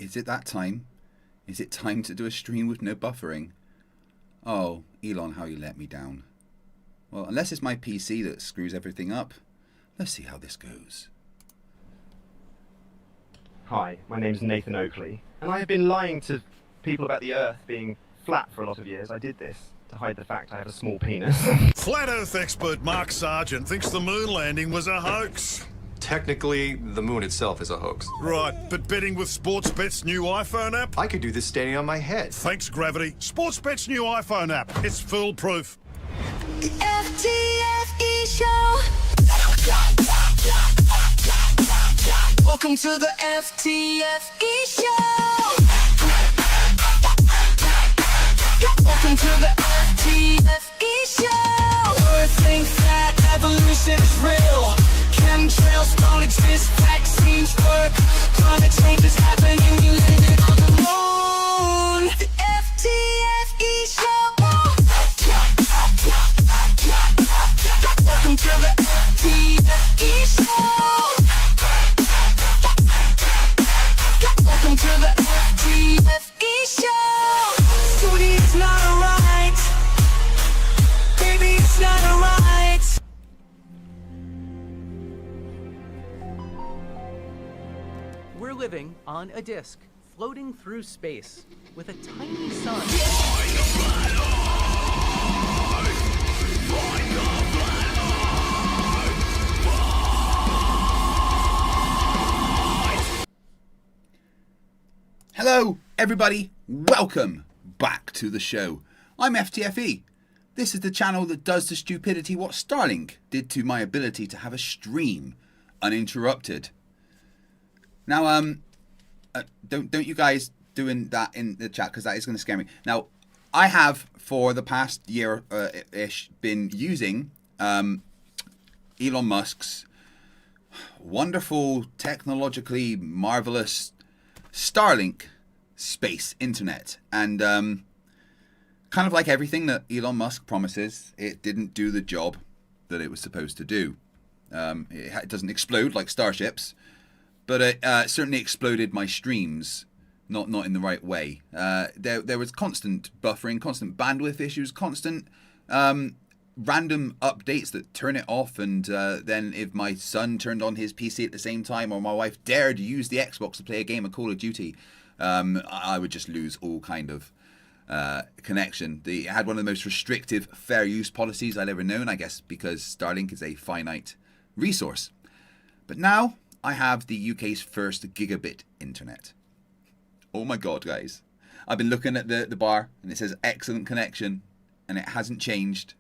Is it that time? Is it time to do a stream with no buffering? Oh, Elon, how you let me down. Well, unless it's my PC that screws everything up. Let's see how this goes. Hi, my name's Nathan Oakley, and I have been lying to people about the Earth being flat for a lot of years. I did this to hide the fact I have a small penis. Flat Earth expert Mark Sargent thinks the moon landing was a hoax. Technically, the moon itself is a hoax. Right, but betting with Sportsbet's new iPhone app? I could do this standing on my head. Thanks, Gravity. Sportsbet's new iPhone app. It's foolproof. The FTFE show. Welcome to the FTFE show. Welcome to the FTFE show. Earth thinks that evolution is real. Chemtrails don't exist, vaccines work. Climate change is happening, you landed on the moon. The FTFE show. Welcome to the FTFE show. Welcome to the FTFE show. Sweetie, it's not alright. Baby, it's not alright. We're living on a disk, floating through space, with a tiny sun. Hello, everybody. Welcome back to the show. I'm FTFE. This is the channel that does to stupidity what Starlink did to my ability to have a stream uninterrupted. Now, don't you guys doing that in the chat, because that is going to scare me. Now, I have for the past year-ish been using Elon Musk's wonderful, technologically marvelous Starlink space internet, and kind of like everything that Elon Musk promises, it didn't do the job that it was supposed to do. It doesn't explode like starships, but it certainly exploded my streams, not in the right way. There was constant buffering, constant bandwidth issues, constant random updates that turn it off, and then if my son turned on his PC at the same time, or my wife dared use the Xbox to play a game of Call of Duty, I would just lose all kind of connection. It had one of the most restrictive fair use policies I'd ever known, I guess because Starlink is a finite resource. But now I have the UK's first gigabit internet. Oh my god, guys. I've been looking at the bar and it says excellent connection, and it hasn't changed.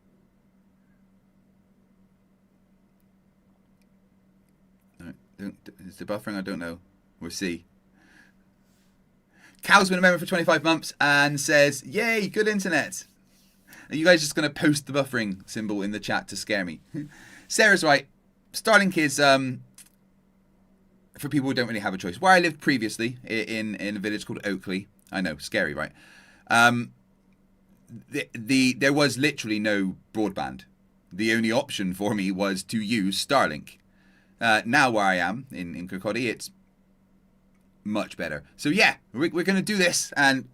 Is the buffering? I don't know. We'll see. Cal's been a member for 25 months and says, yay, good internet. Are you guys just going to post the buffering symbol in the chat to scare me? Sarah's right. Starlink is for people who don't really have a choice. Where I lived previously, in a village called Oakley. I know, scary, right? There was literally no broadband. The only option for me was to use Starlink. Now where I am, in Kirkcaldy, it's much better. So yeah, we're going to do this, and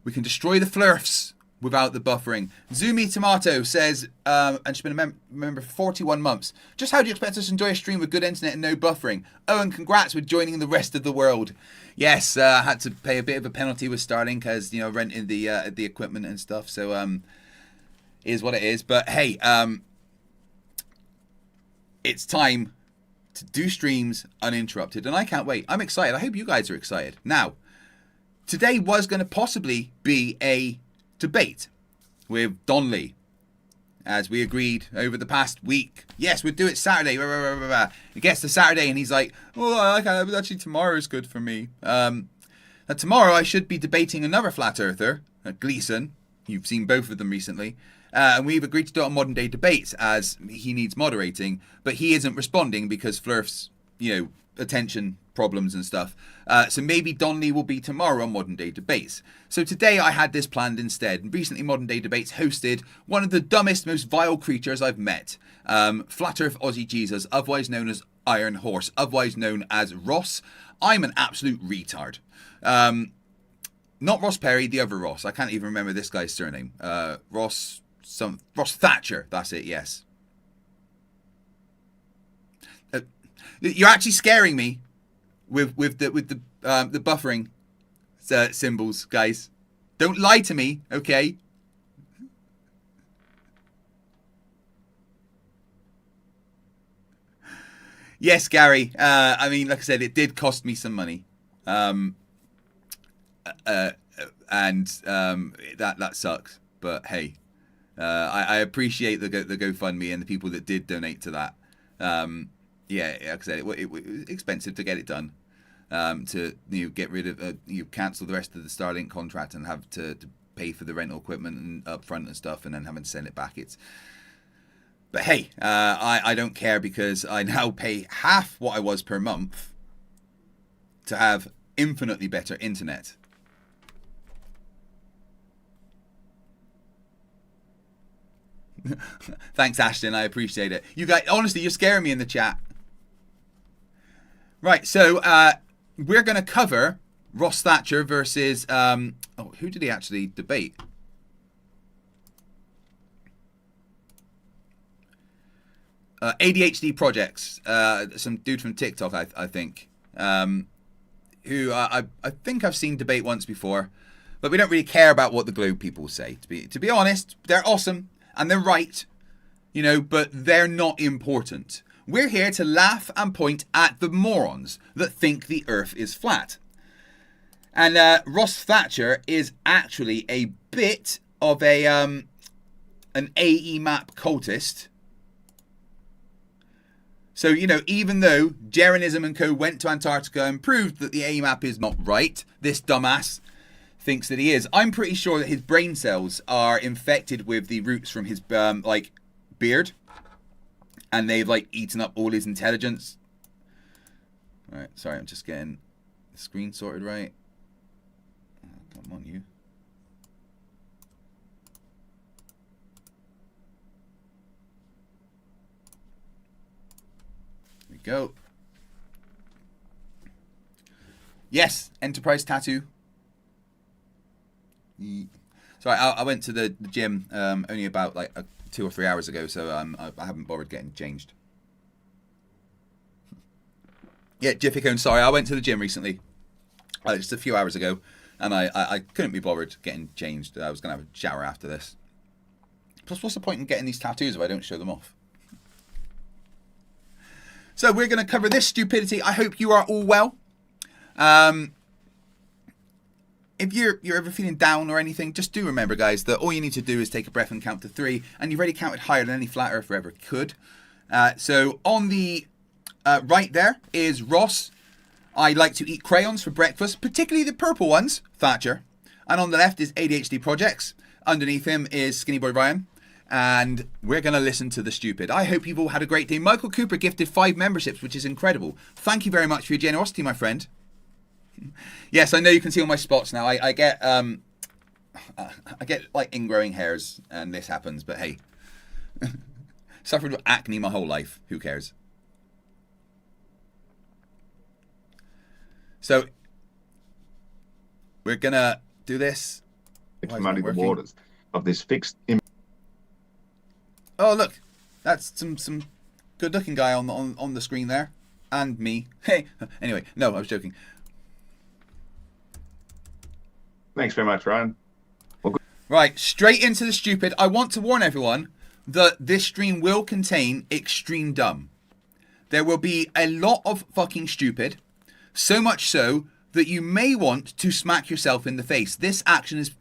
we can destroy the Flerfs without the buffering. Zoomy Tomato says, and she's been a member for 41 months. Just how do you expect us to enjoy a stream with good internet and no buffering? Oh, and congrats with joining the rest of the world. Yes, I had to pay a bit of a penalty with Starlink, as you know, renting the equipment and stuff. So is what it is. But hey, it's time to do streams uninterrupted, and I can't wait. I'm excited. I hope you guys are excited. Now, today was going to possibly be a debate with Don Lee, as we agreed over the past week. Yes, we'd do it Saturday. It gets to Saturday, and he's like, "Oh, actually tomorrow is good for me." Now tomorrow I should be debating another flat earther, Gleason. You've seen both of them recently. And we've agreed to do it on Modern Day Debates, as he needs moderating, but he isn't responding because Flerfs, attention problems and stuff. So maybe Don Lee will be tomorrow on Modern Day Debates. So today I had this planned instead. Recently Modern Day Debates hosted one of the dumbest, most vile creatures I've met. Flat Earth Aussie Jesus, otherwise known as Iron Horse, otherwise known as Ross. I'm an absolute retard. Not Ross Perry, the other Ross. I can't even remember this guy's surname. Ross Thatcher. That's it. Yes. You're actually scaring me with the buffering symbols, guys. Don't lie to me, okay? Yes, Gary. I mean, like I said, it did cost me some money, and that sucks. But hey, I appreciate the GoFundMe and the people that did donate to that. Yeah, like I said, it was expensive to get it done. To get rid of cancel the rest of the Starlink contract and have to pay for the rental equipment and upfront and stuff, and then having to send it back. But hey, I don't care because I now pay half what I was per month to have infinitely better internet. Thanks, Ashton. I appreciate it. You guys, honestly, you're scaring me in the chat. Right, so we're going to cover Ross Thatcher versus... who did he actually debate? ADHD Projects, some dude from TikTok, I think, who I think I've seen debate once before, but we don't really care about what the Globe people say. To be honest, they're awesome and they're right, but they're not important. We're here to laugh and point at the morons that think the Earth is flat. And Ross Thatcher is actually a bit of an AE map cultist. So, even though Jeranism and co went to Antarctica and proved that the AMAP is not right, this dumbass thinks that he is. I'm pretty sure that his brain cells are infected with the roots from his, beard. And they've, eaten up all his intelligence. Alright, sorry, I'm just getting the screen sorted right. Oh, come on, you. Go. Yes, Enterprise tattoo. Sorry, I went to the gym only about 2 or 3 hours ago, so I haven't bothered getting changed. Yeah, Jiffy Cone, sorry, I went to the gym recently, just a few hours ago, and I couldn't be bothered getting changed. I was going to have a shower after this. Plus, what's the point in getting these tattoos if I don't show them off? So we're going to cover this stupidity. I hope you are all well. If you're ever feeling down or anything, just do remember, guys, that all you need to do is take a breath and count to 3. And you've already counted higher than any flat earther ever could. So on the right there is Ross. I like to eat crayons for breakfast, particularly the purple ones, Thatcher. And on the left is ADHD Projects. Underneath him is Skinny Boy Ryan. And we're going to listen to the stupid. I hope you've all had a great day. Michael Cooper gifted 5 memberships, which is incredible. Thank you very much for your generosity, my friend. Yes, I know you can see all my spots now. I get ingrowing hairs, and this happens. But hey, suffered with acne my whole life. Who cares? So we're gonna do this. Muddy the waters of this fixed image. Oh, look, that's some good-looking guy on the screen there, and me. Hey, anyway, no, I was joking. Thanks very much, Ryan. Right, straight into the stupid. I want to warn everyone that this stream will contain extreme dumb. There will be a lot of fucking stupid, so much so that you may want to smack yourself in the face. This action is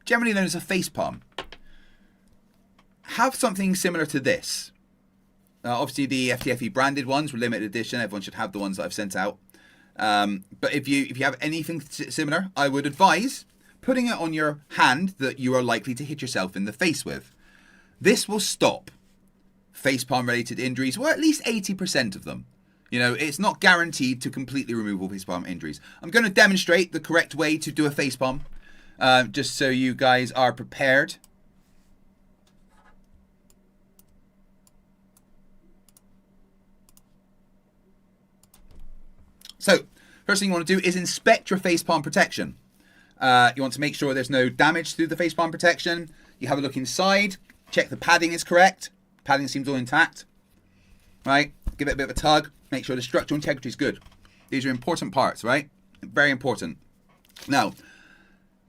generally known as a face palm. Have something similar to this. Obviously, the FTFE branded ones were limited edition. Everyone should have the ones that I've sent out. But if you have anything similar, I would advise putting it on your hand that you are likely to hit yourself in the face with. This will stop facepalm related injuries, or at least 80% of them. It's not guaranteed to completely remove all facepalm injuries. I'm going to demonstrate the correct way to do a facepalm, just so you guys are prepared. So, first thing you want to do is inspect your facepalm protection. You want to make sure there's no damage through the facepalm protection. You have a look inside, check the padding is correct. Padding seems all intact. Right? Give it a bit of a tug, make sure the structural integrity is good. These are important parts, right? Very important. Now,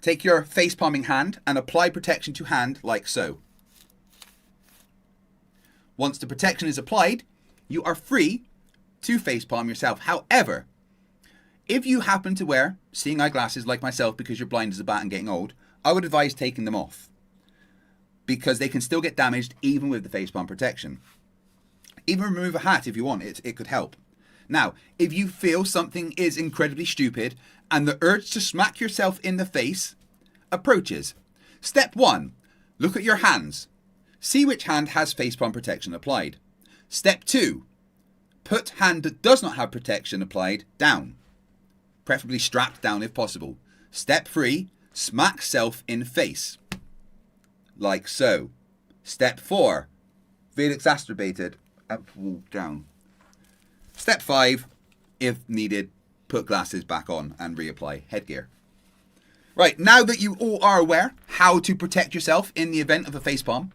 take your facepalming hand and apply protection to hand like so. Once the protection is applied, you are free to facepalm yourself. However, if you happen to wear seeing eye glasses like myself because you're blind as a bat and getting old, I would advise taking them off because they can still get damaged even with the facepalm protection. Even remove a hat if you want, it could help. Now, if you feel something is incredibly stupid and the urge to smack yourself in the face approaches, step 1, look at your hands. See which hand has facepalm protection applied. Step 2, put hand that does not have protection applied down. Preferably strapped down if possible. Step 3, smack self in face. Like so. Step 4, feel exacerbated and pull down. Step 5, if needed, put glasses back on and reapply headgear. Right, now that you all are aware how to protect yourself in the event of a facepalm,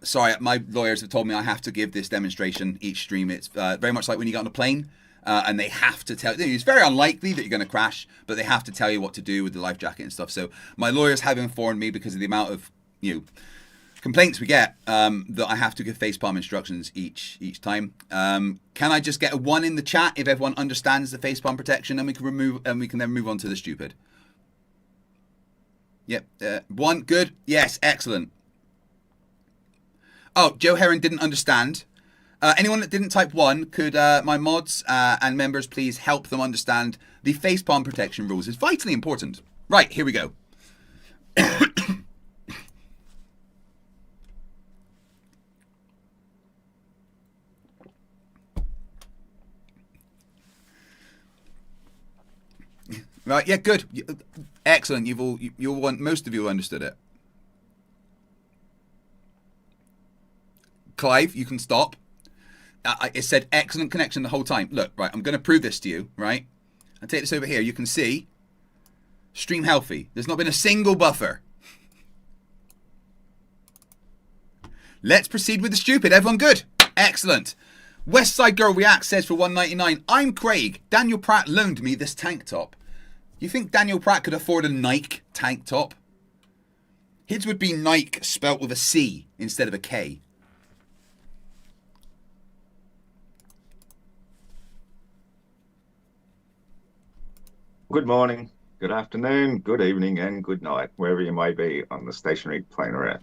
sorry, my lawyers have told me I have to give this demonstration each stream. It's very much like when you get on a plane and they have to tell you. It's very unlikely that you're going to crash, but they have to tell you what to do with the life jacket and stuff. So my lawyers have informed me because of the amount of complaints we get that I have to give facepalm instructions each time. Can I just get a 1 in the chat if everyone understands the facepalm protection, and we can then move on to the stupid. Yep, 1, good. Yes, excellent. Oh, Joe Heron didn't understand. Anyone that didn't type 1, could my mods and members please help them understand the facepalm protection rules? It's vitally important. Right, here we go. Right, yeah, good. Excellent. Most of you understood it. Clive, you can stop. It said excellent connection the whole time. Look, right, I'm going to prove this to you, right? I'll take this over here. You can see stream healthy. There's not been a single buffer. Let's proceed with the stupid. Everyone good? Excellent. West Side Girl Reacts says for $1.99, I'm Craig. Daniel Pratt loaned me this tank top. You think Daniel Pratt could afford a Nike tank top? His would be Nike spelt with a C instead of a K. Good morning, good afternoon, good evening, and good night, wherever you may be on the stationary planet Earth.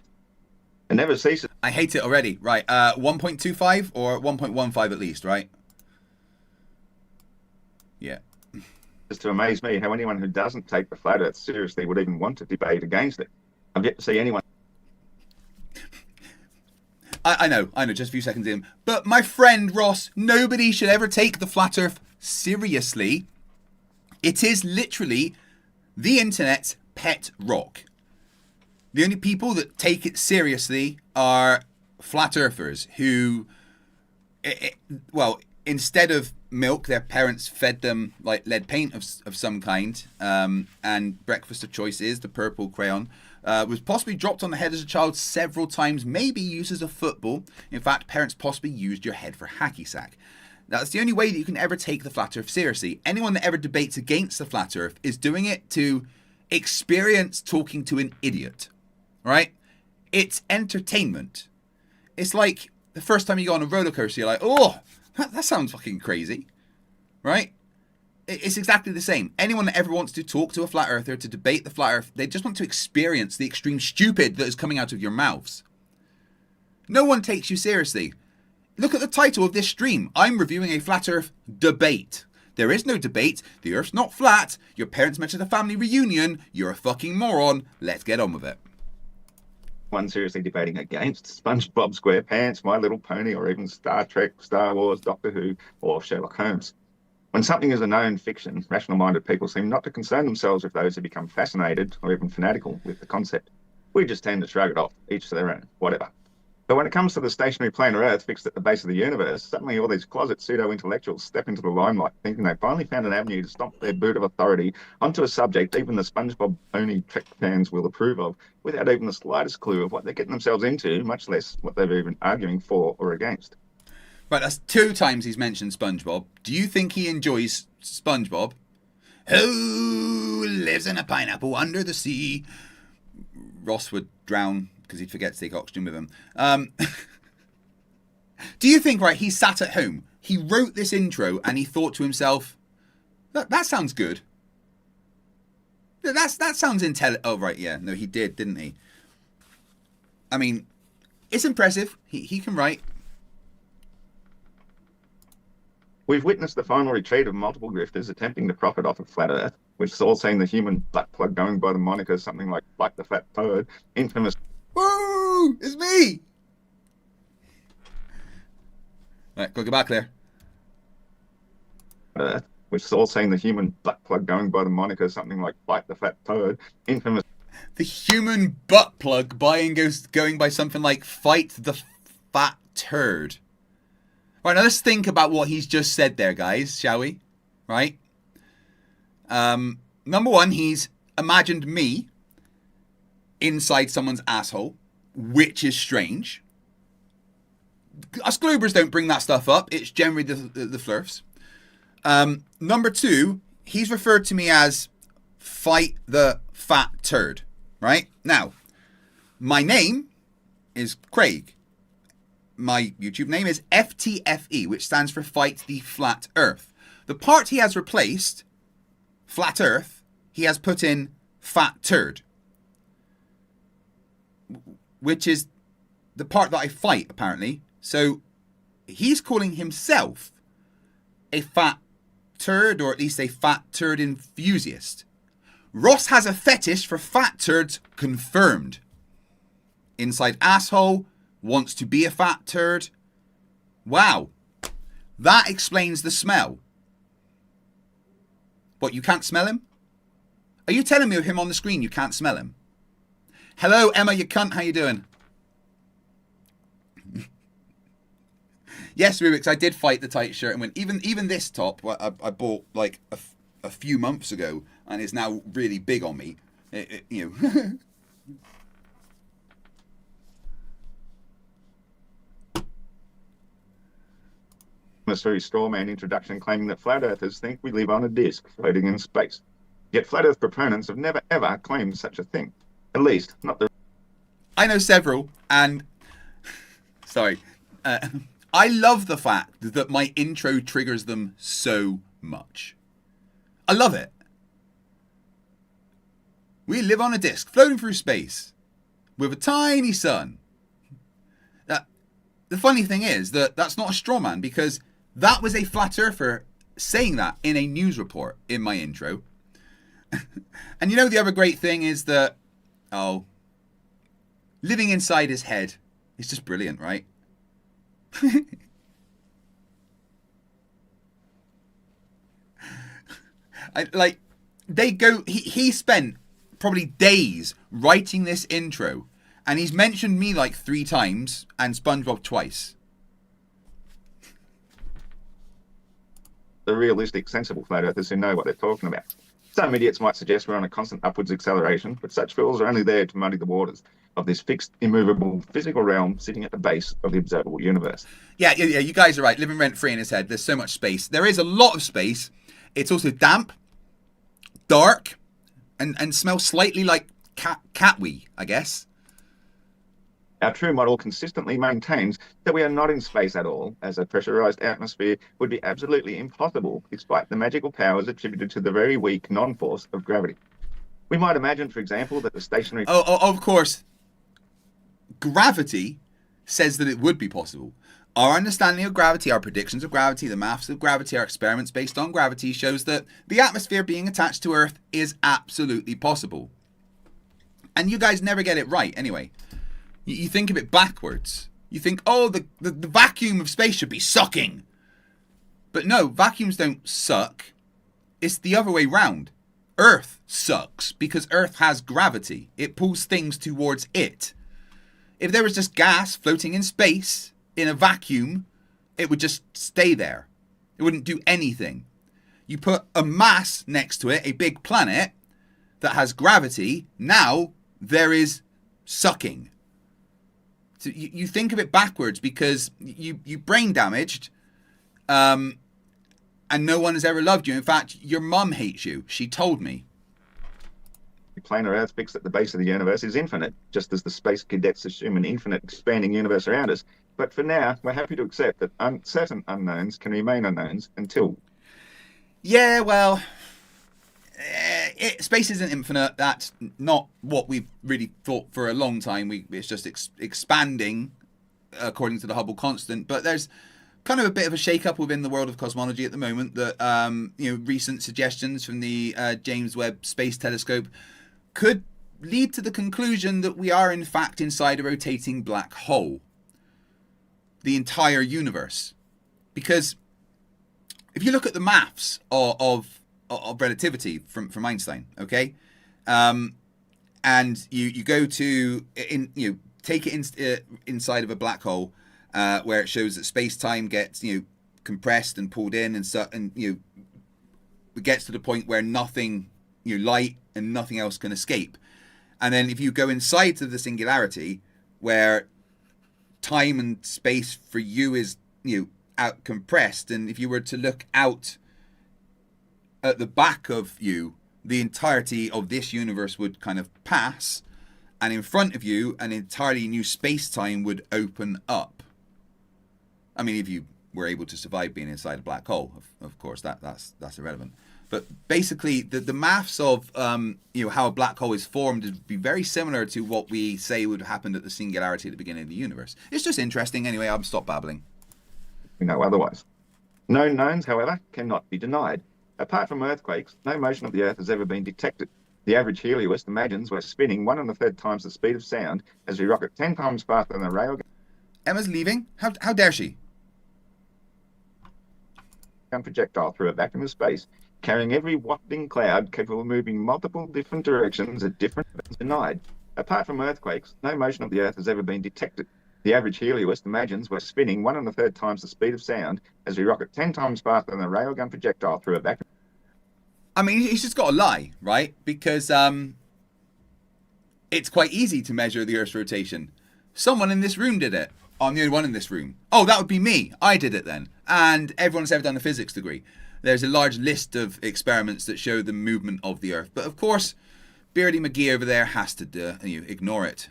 It never ceases. I hate it already. Right, 1.25 or 1.15 at least, right? Yeah. To amaze me how anyone who doesn't take the flat Earth seriously would even want to debate against it. I've yet to see anyone. I know, just a few seconds in. But my friend Ross, nobody should ever take the flat Earth seriously. It is literally the internet's pet rock. The only people that take it seriously are flat earthers who, instead of milk, their parents fed them like lead paint of some kind, and breakfast of choice is the purple crayon. Was possibly dropped on the head as a child several times, maybe used as a football. In fact, parents possibly used your head for hacky sack. That's the only way that you can ever take the flat Earth seriously. Anyone that ever debates against the flat Earth is doing it to experience talking to an idiot, right? It's entertainment. It's like the first time you go on a roller coaster, you're like, oh, that sounds fucking crazy, right? It's exactly the same. Anyone that ever wants to talk to a flat earther, to debate the flat Earth, they just want to experience the extreme stupid that is coming out of your mouths. No one takes you seriously. Look at the title of this stream. I'm reviewing a flat Earth debate. There is no debate. The Earth's not flat. Your parents mentioned a family reunion. You're a fucking moron. Let's get on with it. One seriously debating against SpongeBob SquarePants, My Little Pony, or even Star Trek, Star Wars, Doctor Who, or Sherlock Holmes. When something is a known fiction, rational-minded people seem not to concern themselves with those who become fascinated or even fanatical with the concept. We just tend to shrug it off, each to their own, whatever. But when it comes to the stationary planar Earth fixed at the base of the universe, suddenly all these closet pseudo-intellectuals step into the limelight, thinking they finally found an avenue to stomp their boot of authority onto a subject even the SpongeBob pony Trek fans will approve of, without even the slightest clue of what they're getting themselves into, much less what they're even arguing for or against. Right, that's 2 times he's mentioned SpongeBob. Do you think he enjoys SpongeBob? Who lives in a pineapple under the sea? Ross would drown because he'd forget to take oxygen with him. Do you think, right, he sat at home, he wrote this intro and he thought to himself, that sounds good. That sounds intelligent. Oh, right, yeah. No, he did, didn't he? I mean, it's impressive. He can write. We've witnessed the final retreat of multiple grifters attempting to profit off of Flat Earth, which has all seen the human butt plug going by the moniker something like the Flat Turd, infamous. Woo! It's me! Right, go back there. Earth, which has all seen the human butt plug going by the moniker something like the Flat Turd, infamous. The human butt plug going by something like fight the fat turd. Right, now let's think about what he's just said there, guys, shall we? Right? Number one, he's imagined me inside someone's asshole, which is strange. Us Gloobers don't bring that stuff up. It's generally the Flerfs. Number two, he's referred to me as fight the fat turd. Right? Now, my name is Craig. My YouTube name is FTFE, which stands for Fight the Flat Earth. The part he has replaced, Flat Earth, he has put in Fat Turd, which is the part that I fight, apparently. So he's calling himself a fat turd, or at least a fat turd enthusiast. Ross has a fetish for fat turds, confirmed. Inside asshole, wants to be a fat turd. Wow. That explains the smell. What, you can't smell him? Are you telling me with him on the screen you can't smell him? Hello, Emma, you cunt, how you doing? Yes, Rubik's, I did fight the tight shirt and win. Even this top, I bought like a few months ago and is now really big on me. You know. Very strawman introduction claiming that flat earthers think we live on a disk floating in space. Yet flat earth proponents have never ever claimed such a thing. At least, not the... I know several, and... Sorry. I love the fact that my intro triggers them so much. I love it. We live on a disk floating through space with a tiny sun. The funny thing is that that's not a straw man, because that was a flat earther saying that in a news report in my intro. And you know the other great thing is that, living inside his head is just brilliant, right? He spent probably days writing this intro, and he's mentioned me like 3 times and SpongeBob twice. The realistic, sensible flat earthers who know what they're talking about. Some idiots might suggest we're on a constant upwards acceleration, but such fools are only there to muddy the waters of this fixed, immovable, physical realm sitting at the base of the observable universe. Yeah, you guys are right. Living rent-free in his head. There's so much space. There is a lot of space. It's also damp, dark, and smells slightly like cat wee, I guess. Our true model consistently maintains that we are not in space at all, as a pressurized atmosphere would be absolutely impossible despite the magical powers attributed to the very weak non-force of gravity. We might imagine, for example, that the stationary... Of course, gravity says that it would be possible. Our understanding of gravity, our predictions of gravity, the maths of gravity, our experiments based on gravity shows that the atmosphere being attached to Earth is absolutely possible. And you guys never get it right anyway. You think of it backwards. You think, the vacuum of space should be sucking. But no, vacuums don't suck. It's the other way round. Earth sucks because Earth has gravity. It pulls things towards it. If there was just gas floating in space, in a vacuum, it would just stay there. It wouldn't do anything. You put a mass next to it, a big planet that has gravity, now there is sucking. So you think of it backwards because you brain damaged, and no one has ever loved you. In fact, your mum hates you. She told me. The planar Earth fixed at the base of the universe is infinite, just as the space cadets assume an infinite expanding universe around us. But for now, we're happy to accept that certain unknowns can remain unknowns until... Yeah, well, space isn't infinite. That's not what we've really thought for a long time. It's just expanding according to the Hubble constant. But there's kind of a bit of a shake-up within the world of cosmology at the moment that, recent suggestions from the James Webb Space Telescope could lead to the conclusion that we are in fact inside a rotating black hole. The entire universe. Because if you look at the maths of relativity from Einstein, okay, and you go to take it inside of a black hole, where it shows that space-time gets compressed and pulled in and it gets to the point where nothing light and nothing else can escape, and then if you go inside of the singularity where time and space for you is out compressed, and if you were to look out at the back of you, the entirety of this universe would kind of pass, and in front of you an entirely new space-time would open up. I mean, if you were able to survive being inside a black hole, of course, that's irrelevant. But basically, the maths of how a black hole is formed would be very similar to what we say would happen at the singularity at the beginning of the universe. It's just interesting. Anyway, I'll stop babbling. We know otherwise. Known knowns, however, cannot be denied. Apart from earthquakes, no motion of the Earth has ever been detected. The average helioist imagines we're spinning 1 1/3 times the speed of sound as we rocket 10 times faster than a railgun Emma's leaving? How dare she? projectile through a vacuum of space, carrying every wafting cloud capable of moving multiple different directions at different speeds. Denied. Apart from earthquakes, no motion of the Earth has ever been detected. The average helioist imagines we're spinning 1 1/3 times the speed of sound as we rocket 10 times faster than a railgun projectile through a vacuum. I mean, he's just got to lie, right? Because it's quite easy to measure the Earth's rotation. Someone in this room did it. I'm the only one in this room. Oh, that would be me. I did it then. And everyone's ever done a physics degree. There's a large list of experiments that show the movement of the Earth. But of course, Beardy McGee over there has to ignore it.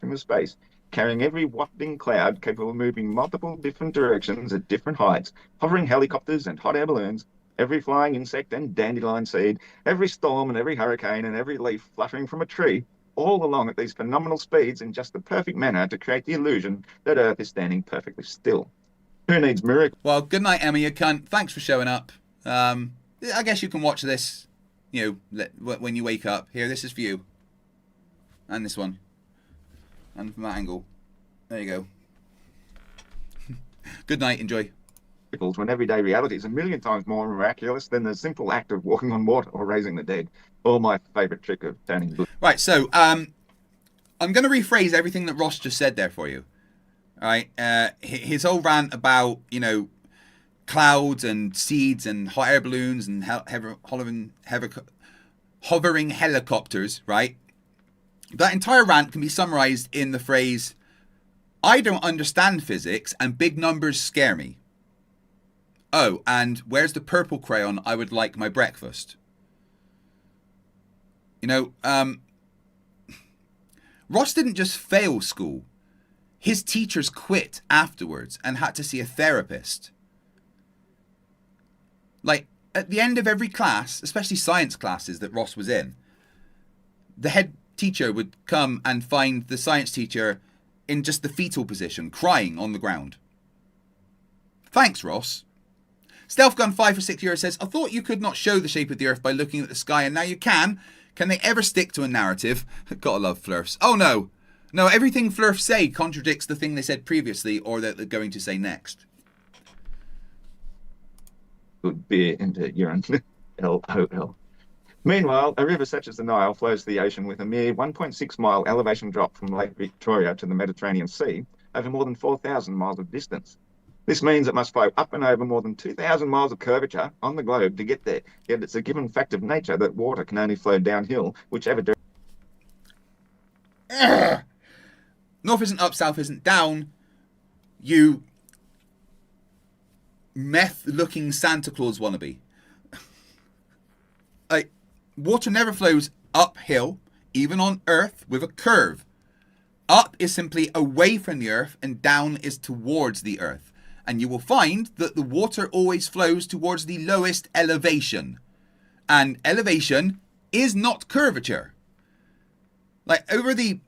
In space, carrying every wafting cloud capable of moving multiple different directions at different heights, hovering helicopters and hot air balloons, every flying insect and dandelion seed, every storm and every hurricane and every leaf fluttering from a tree, all along at these phenomenal speeds in just the perfect manner to create the illusion that Earth is standing perfectly still. Who needs miracles? Well, good night, Emma, you cunt. Thanks for showing up. I guess you can watch this, when you wake up. Here, this is for you. And this one. And from that angle. There you go. Good night, enjoy. When everyday reality is a million times more miraculous than the simple act of walking on water or raising the dead, or my favourite trick of turning blue. Right, so I'm going to rephrase everything that Ross just said there for you. All right, his whole rant about clouds and seeds and hot air balloons and hovering helicopters, right? That entire rant can be summarized in the phrase, I don't understand physics and big numbers scare me. Oh, and where's the purple crayon I would like my breakfast? Ross didn't just fail school. His teachers quit afterwards and had to see a therapist. Like, at the end of every class, especially science classes that Ross was in, the head teacher would come and find the science teacher in just the fetal position, crying on the ground. Thanks, Ross. StealthGun5 for €6 says, I thought you could not show the shape of the Earth by looking at the sky, and now you can. Can they ever stick to a narrative? Gotta love Flerfs. Oh no. No, everything Flerfs say contradicts the thing they said previously or that they're going to say next. Good beer into urine. LOL. Meanwhile, a river such as the Nile flows to the ocean with a mere 1.6-mile elevation drop from Lake Victoria to the Mediterranean Sea over more than 4,000 miles of distance. This means it must flow up and over more than 2,000 miles of curvature on the globe to get there. Yet it's a given fact of nature that water can only flow downhill, whichever direction. North isn't up, south isn't down. You meth-looking Santa Claus wannabe. Like, water never flows uphill, even on Earth, with a curve. Up is simply away from the Earth, and down is towards the Earth. And you will find that the water always flows towards the lowest elevation. And elevation is not curvature. Like, over the,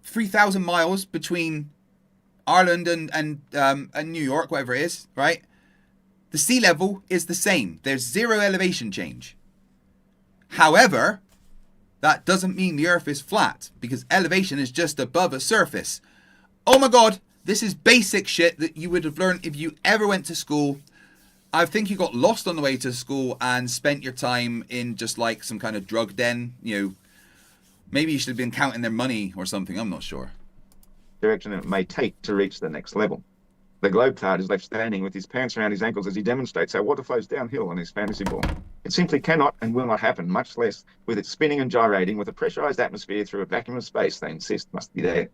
3,000 miles between Ireland and New York, whatever it is, right? The sea level is the same. There's zero elevation change. However, that doesn't mean the Earth is flat, because elevation is just above a surface. Oh my God, this is basic shit that you would have learned if you ever went to school. I think you got lost on the way to school and spent your time in just like some kind of drug den. Maybe you should have been counting their money or something. I'm not sure. Direction it may take to reach the next level. The globe-tard is left standing with his pants around his ankles as he demonstrates how water flows downhill on his fantasy ball. It simply cannot and will not happen, much less with it spinning and gyrating with a pressurized atmosphere through a vacuum of space they insist must be there.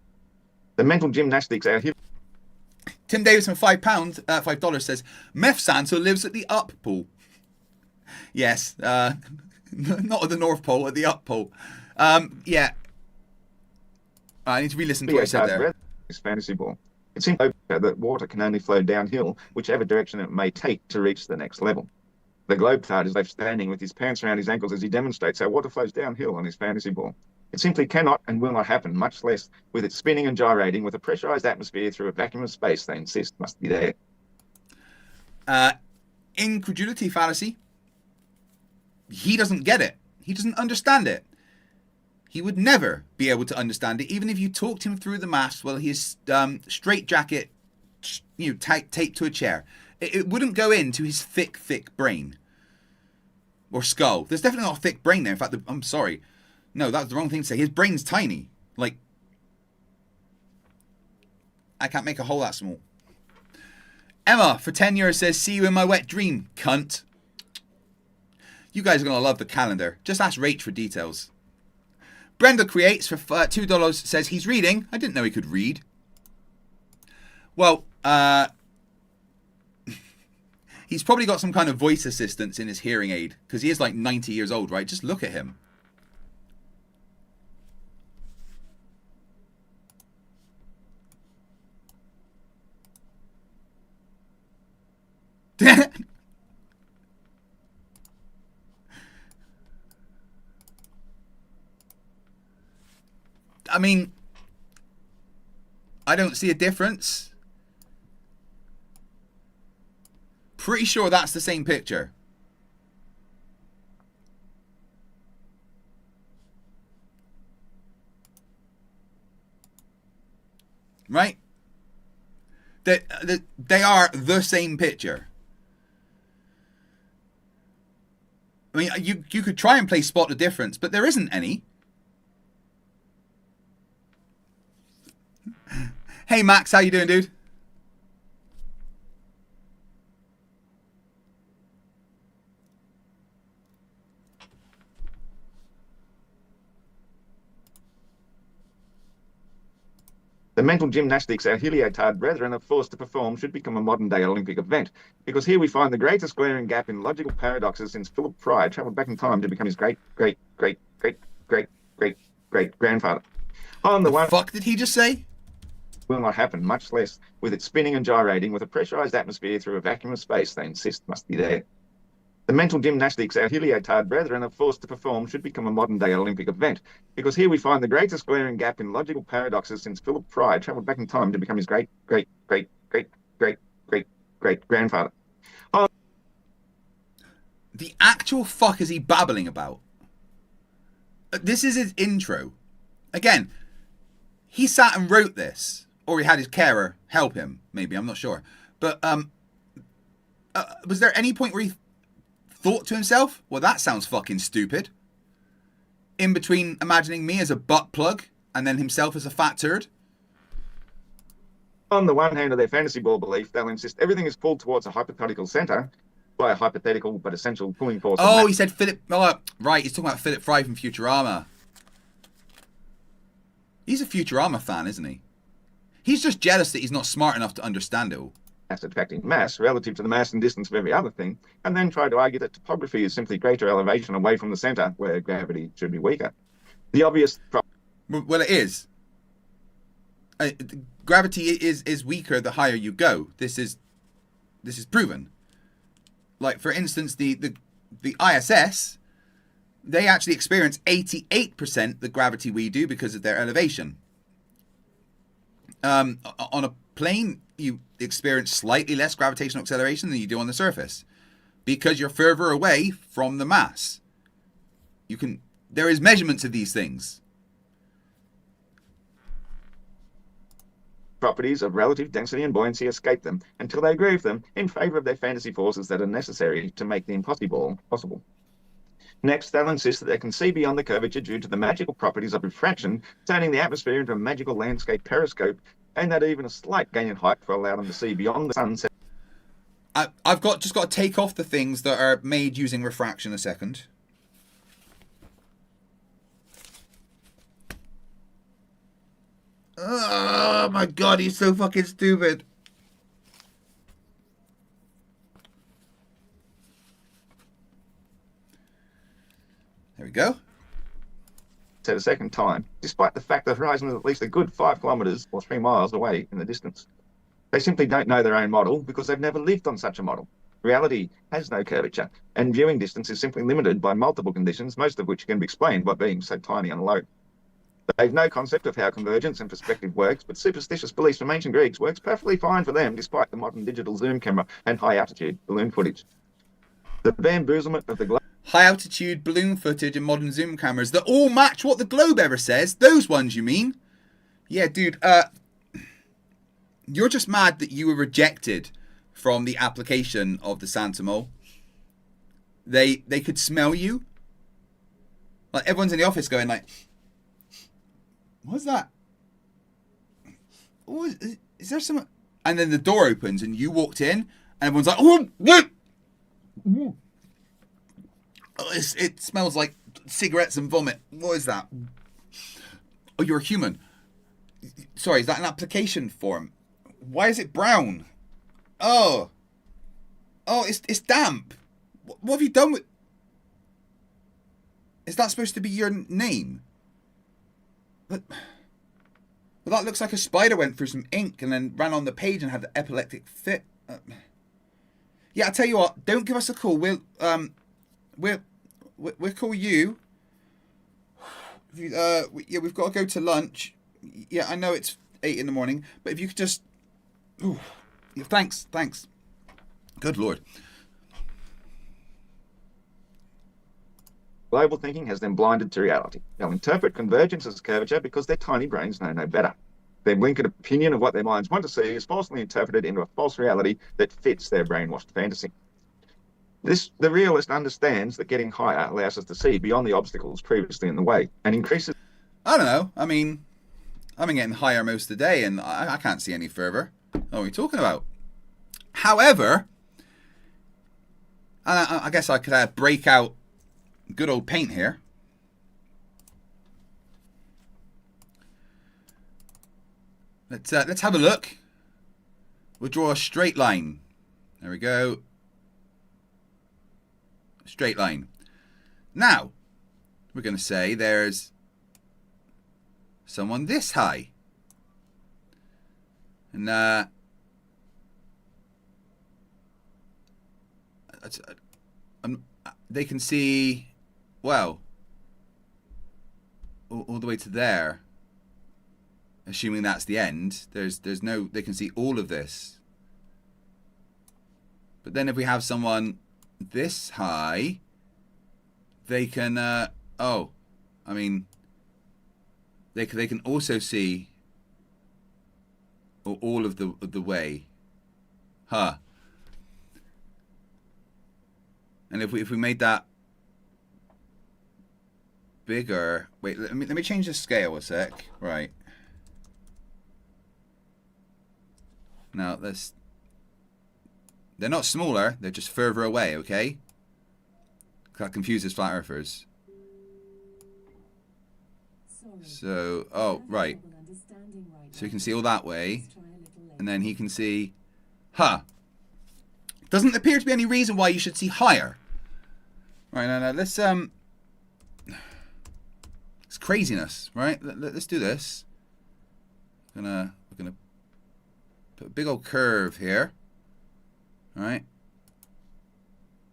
The mental gymnastics out here. Tim Davis from $5 says, Meth Santa lives at the up pool. Yes, not at the North Pole, at the up pole. Yeah. I need to re-listen to what I said there. His fantasy ball. It seems that water can only flow downhill, whichever direction it may take to reach the next level. The globe-tard is left standing with his pants around his ankles as he demonstrates how water flows downhill on his fantasy ball. It simply cannot and will not happen, much less with it spinning and gyrating with a pressurized atmosphere through a vacuum of space they insist must be there. Incredulity fallacy. He doesn't get it. He doesn't understand it. He would never be able to understand it, even if you talked him through the maths while his straight jacket, taped to a chair. It wouldn't go into his thick brain. Or skull. There's definitely not a thick brain there. In fact, I'm sorry. No, that's the wrong thing to say. His brain's tiny. Like, I can't make a hole that small. Emma, for 10 years, says, see you in my wet dream, cunt. You guys are going to love the calendar. Just ask Rach for details. Brenda Creates for $2 says he's reading. I didn't know he could read. Well, he's probably got some kind of voice assistance in his hearing aid, because he is like 90 years old, right? Just look at him. I mean, I don't see a difference. Pretty sure that's the same picture. Right? They are the same picture. I mean, you could try and play spot the difference, but there isn't any. Hey Max, how you doing, dude? The mental gymnastics our heliotard brethren are forced to perform should become a modern-day Olympic event, because here we find the greatest glaring gap in logical paradoxes since Philip Fry travelled back in time to become his great-great-great-great-great-great-grandfather. On the one, fuck did he just say? Will not happen, much less with it spinning and gyrating with a pressurized atmosphere through a vacuum of space they insist must be there. The mental gymnastics our heliotard brethren are forced to perform should become a modern-day Olympic event, because here we find the greatest glaring gap in logical paradoxes since Philip Fry travelled back in time to become his great-great-great-great-great-great-grandfather. The actual fuck is he babbling about? This is his intro. Again, he sat and wrote this. Or he had his carer help him, maybe, I'm not sure. But was there any point where he thought to himself, well, that sounds fucking stupid. In between imagining me as a butt plug and then himself as a fat turd. On the one hand of their fantasy ball belief, they'll insist everything is pulled towards a hypothetical centre by a hypothetical but essential pulling force. Oh, he said Philip. Oh, right, he's talking about Philip Fry from Futurama. He's a Futurama fan, isn't he? He's just jealous that he's not smart enough to understand it all. Mass attracting mass relative to the mass and distance of every other thing, and then try to argue that topography is simply greater elevation away from the centre, where gravity should be weaker. The obvious Well, it is. Gravity is weaker the higher you go. This is proven. Like, for instance, the ISS, they actually experience 88% the gravity we do because of their elevation. On a plane, you experience slightly less gravitational acceleration than you do on the surface because you're further away from the mass. There is measurements of these things. properties of relative density and buoyancy escape them until they agree with them in favour of their fantasy forces that are necessary to make the impossible possible. Next, they'll insist that they can see beyond the curvature due to the magical properties of refraction, turning the atmosphere into a magical landscape periscope, and that even a slight gain in height will allow them to see beyond the sunset. I've just got to take off the things that are made using refraction a second. Oh my god, he's so fucking stupid. There we go. At a second time, despite the fact the horizon is at least a good 5 kilometres or 3 miles away in the distance. They simply don't know their own model because they've never lived on such a model. Reality has no curvature, and viewing distance is simply limited by multiple conditions, most of which can be explained by being so tiny and low. They've no concept of how convergence and perspective works, but superstitious beliefs from ancient Greeks works perfectly fine for them despite the modern digital zoom camera and high-altitude balloon footage. The bamboozlement of the globe. High-altitude balloon footage and modern zoom cameras that all match what the globe ever says. Those ones, you mean? Yeah, dude, you're just mad that you were rejected from the application of the Santa Mole. They could smell you. Like, everyone's in the office going like, what's that? Oh, is there some... And then the door opens and you walked in and everyone's like, oh, what? It smells like cigarettes and vomit. What is that? Oh, you're a human. Sorry, is that an application form? Why is it brown? Oh, it's damp. What have you done with... Is that supposed to be your name? But... Well, that looks like a spider went through some ink and then ran on the page and had an epileptic fit. Yeah, I'll tell you what. Don't give us a call. We'll call you. Yeah, we've got to go to lunch. Yeah, I know it's 8 in the morning, but if you could just... Ooh, yeah, thanks. Good Lord. Global thinking has them blinded to reality. They'll interpret convergence as curvature because their tiny brains know no better. Their blinkered opinion of what their minds want to see is falsely interpreted into a false reality that fits their brainwashed fantasy. The realist understands that getting higher allows us to see beyond the obstacles previously in the way and increases... I don't know. I mean, I've been getting higher most of the day and I can't see any further. What are we talking about? However, I guess I could break out good old paint here. Let's have a look. We'll draw a straight line. There we go. Straight line. Now, we're going to say there's someone this high. And they can see, well, all the way to there. Assuming that's the end, there's no, they can see all of this. But then if we have someone this high, they can, I mean, they can also see all of the way. Huh. And if we made that bigger, wait, let me change the scale a sec. Right. Now they're not smaller, they're just further away, okay? That confuses flat earthers. So, oh, right. So you can see all that way. And then he can see, huh. Doesn't appear to be any reason why you should see higher. Right, now let's, it's craziness, right? Let's do this. We're gonna put a big old curve here. Alright.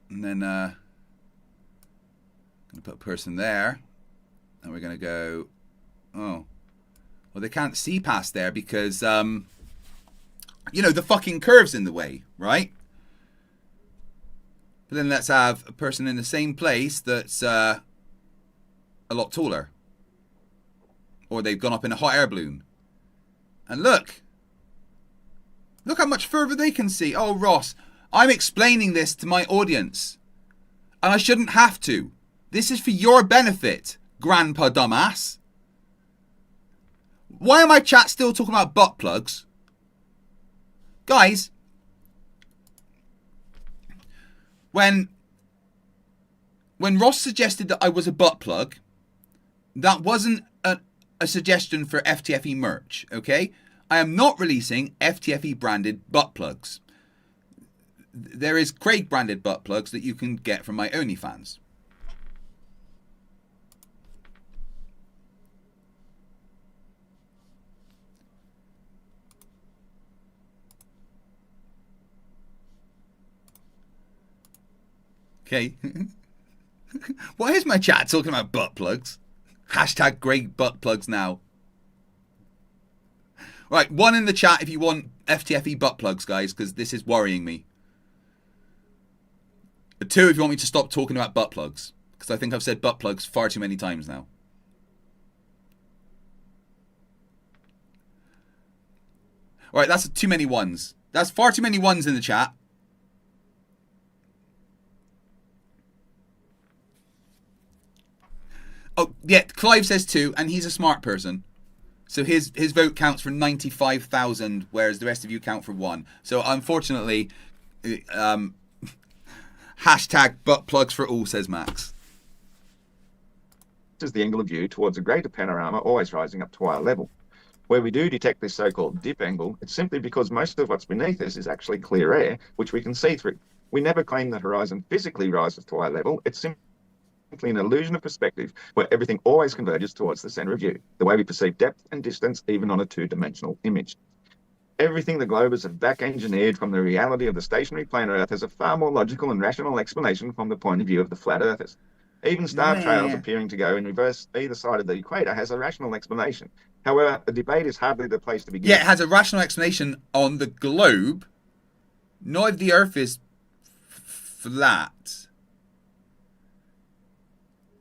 And then, gonna put a person there. And we're gonna go, oh. Well, they can't see past there because, you know, the fucking curve's in the way, right? But then let's have a person in the same place that's a lot taller. Or they've gone up in a hot air balloon. And look. Look how much further they can see. Oh, Ross, I'm explaining this to my audience. And I shouldn't have to. This is for your benefit, Grandpa Dumbass. Why am my chat still talking about butt plugs? Guys, when Ross suggested that I was a butt plug, that wasn't a suggestion for FTFE merch, okay? I am not releasing FTFE branded butt plugs. There is Craig branded butt plugs that you can get from my OnlyFans. Okay. Why is my chat talking about butt plugs? Hashtag great butt plugs now. Right, 1 in the chat if you want FTFE butt plugs, guys, because this is worrying me. 2 if you want me to stop talking about butt plugs, because I think I've said butt plugs far too many times now. Alright, that's too many ones. That's far too many ones in the chat. Oh, yeah, Clive says 2, and he's a smart person. So his vote counts for 95,000, whereas the rest of you count for 1. So unfortunately, hashtag butt plugs for all, says Max. This is the angle of view towards a greater panorama, always rising up to eye level. Where we do detect this so-called dip angle, it's simply because most of what's beneath us is actually clear air, which we can see through. We never claim the horizon physically rises to eye level. It's simply an illusion of perspective where everything always converges towards the center of view, the way we perceive depth and distance even on a two-dimensional image. Everything the globers have back-engineered from the reality of the stationary planar Earth has a far more logical and rational explanation from the point of view of the flat earthers. Even star trails appearing to go in reverse either side of the equator has a rational explanation. However, the debate is hardly the place to begin. Yeah, it has a rational explanation on the globe, not if the Earth is flat.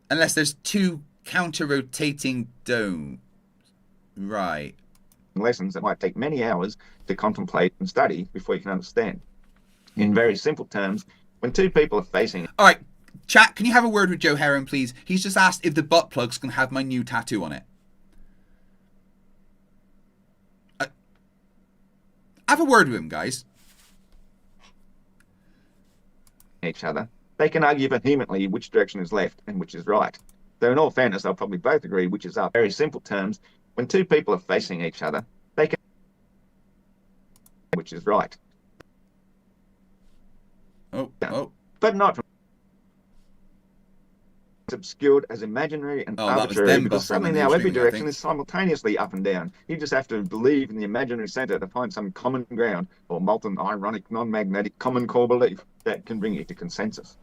Unless there's 2 counter-rotating domes. Right. Lessons that might take many hours to contemplate and study before you can understand. In very simple terms, when 2 people are facing... All right, chat, can you have a word with Joe Heron, please? He's just asked if the butt plugs can have my new tattoo on it. Have a word with him, guys. Each other. They can argue vehemently which direction is left and which is right. Though in all fairness, they'll probably both agree which is up. Very simple terms, when 2 people are facing each other, they can which is right. But not from it's obscured as imaginary and arbitrary because suddenly now every direction is simultaneously up and down. You just have to believe in the imaginary center to find some common ground or molten, ironic, non-magnetic common core belief that can bring you to consensus.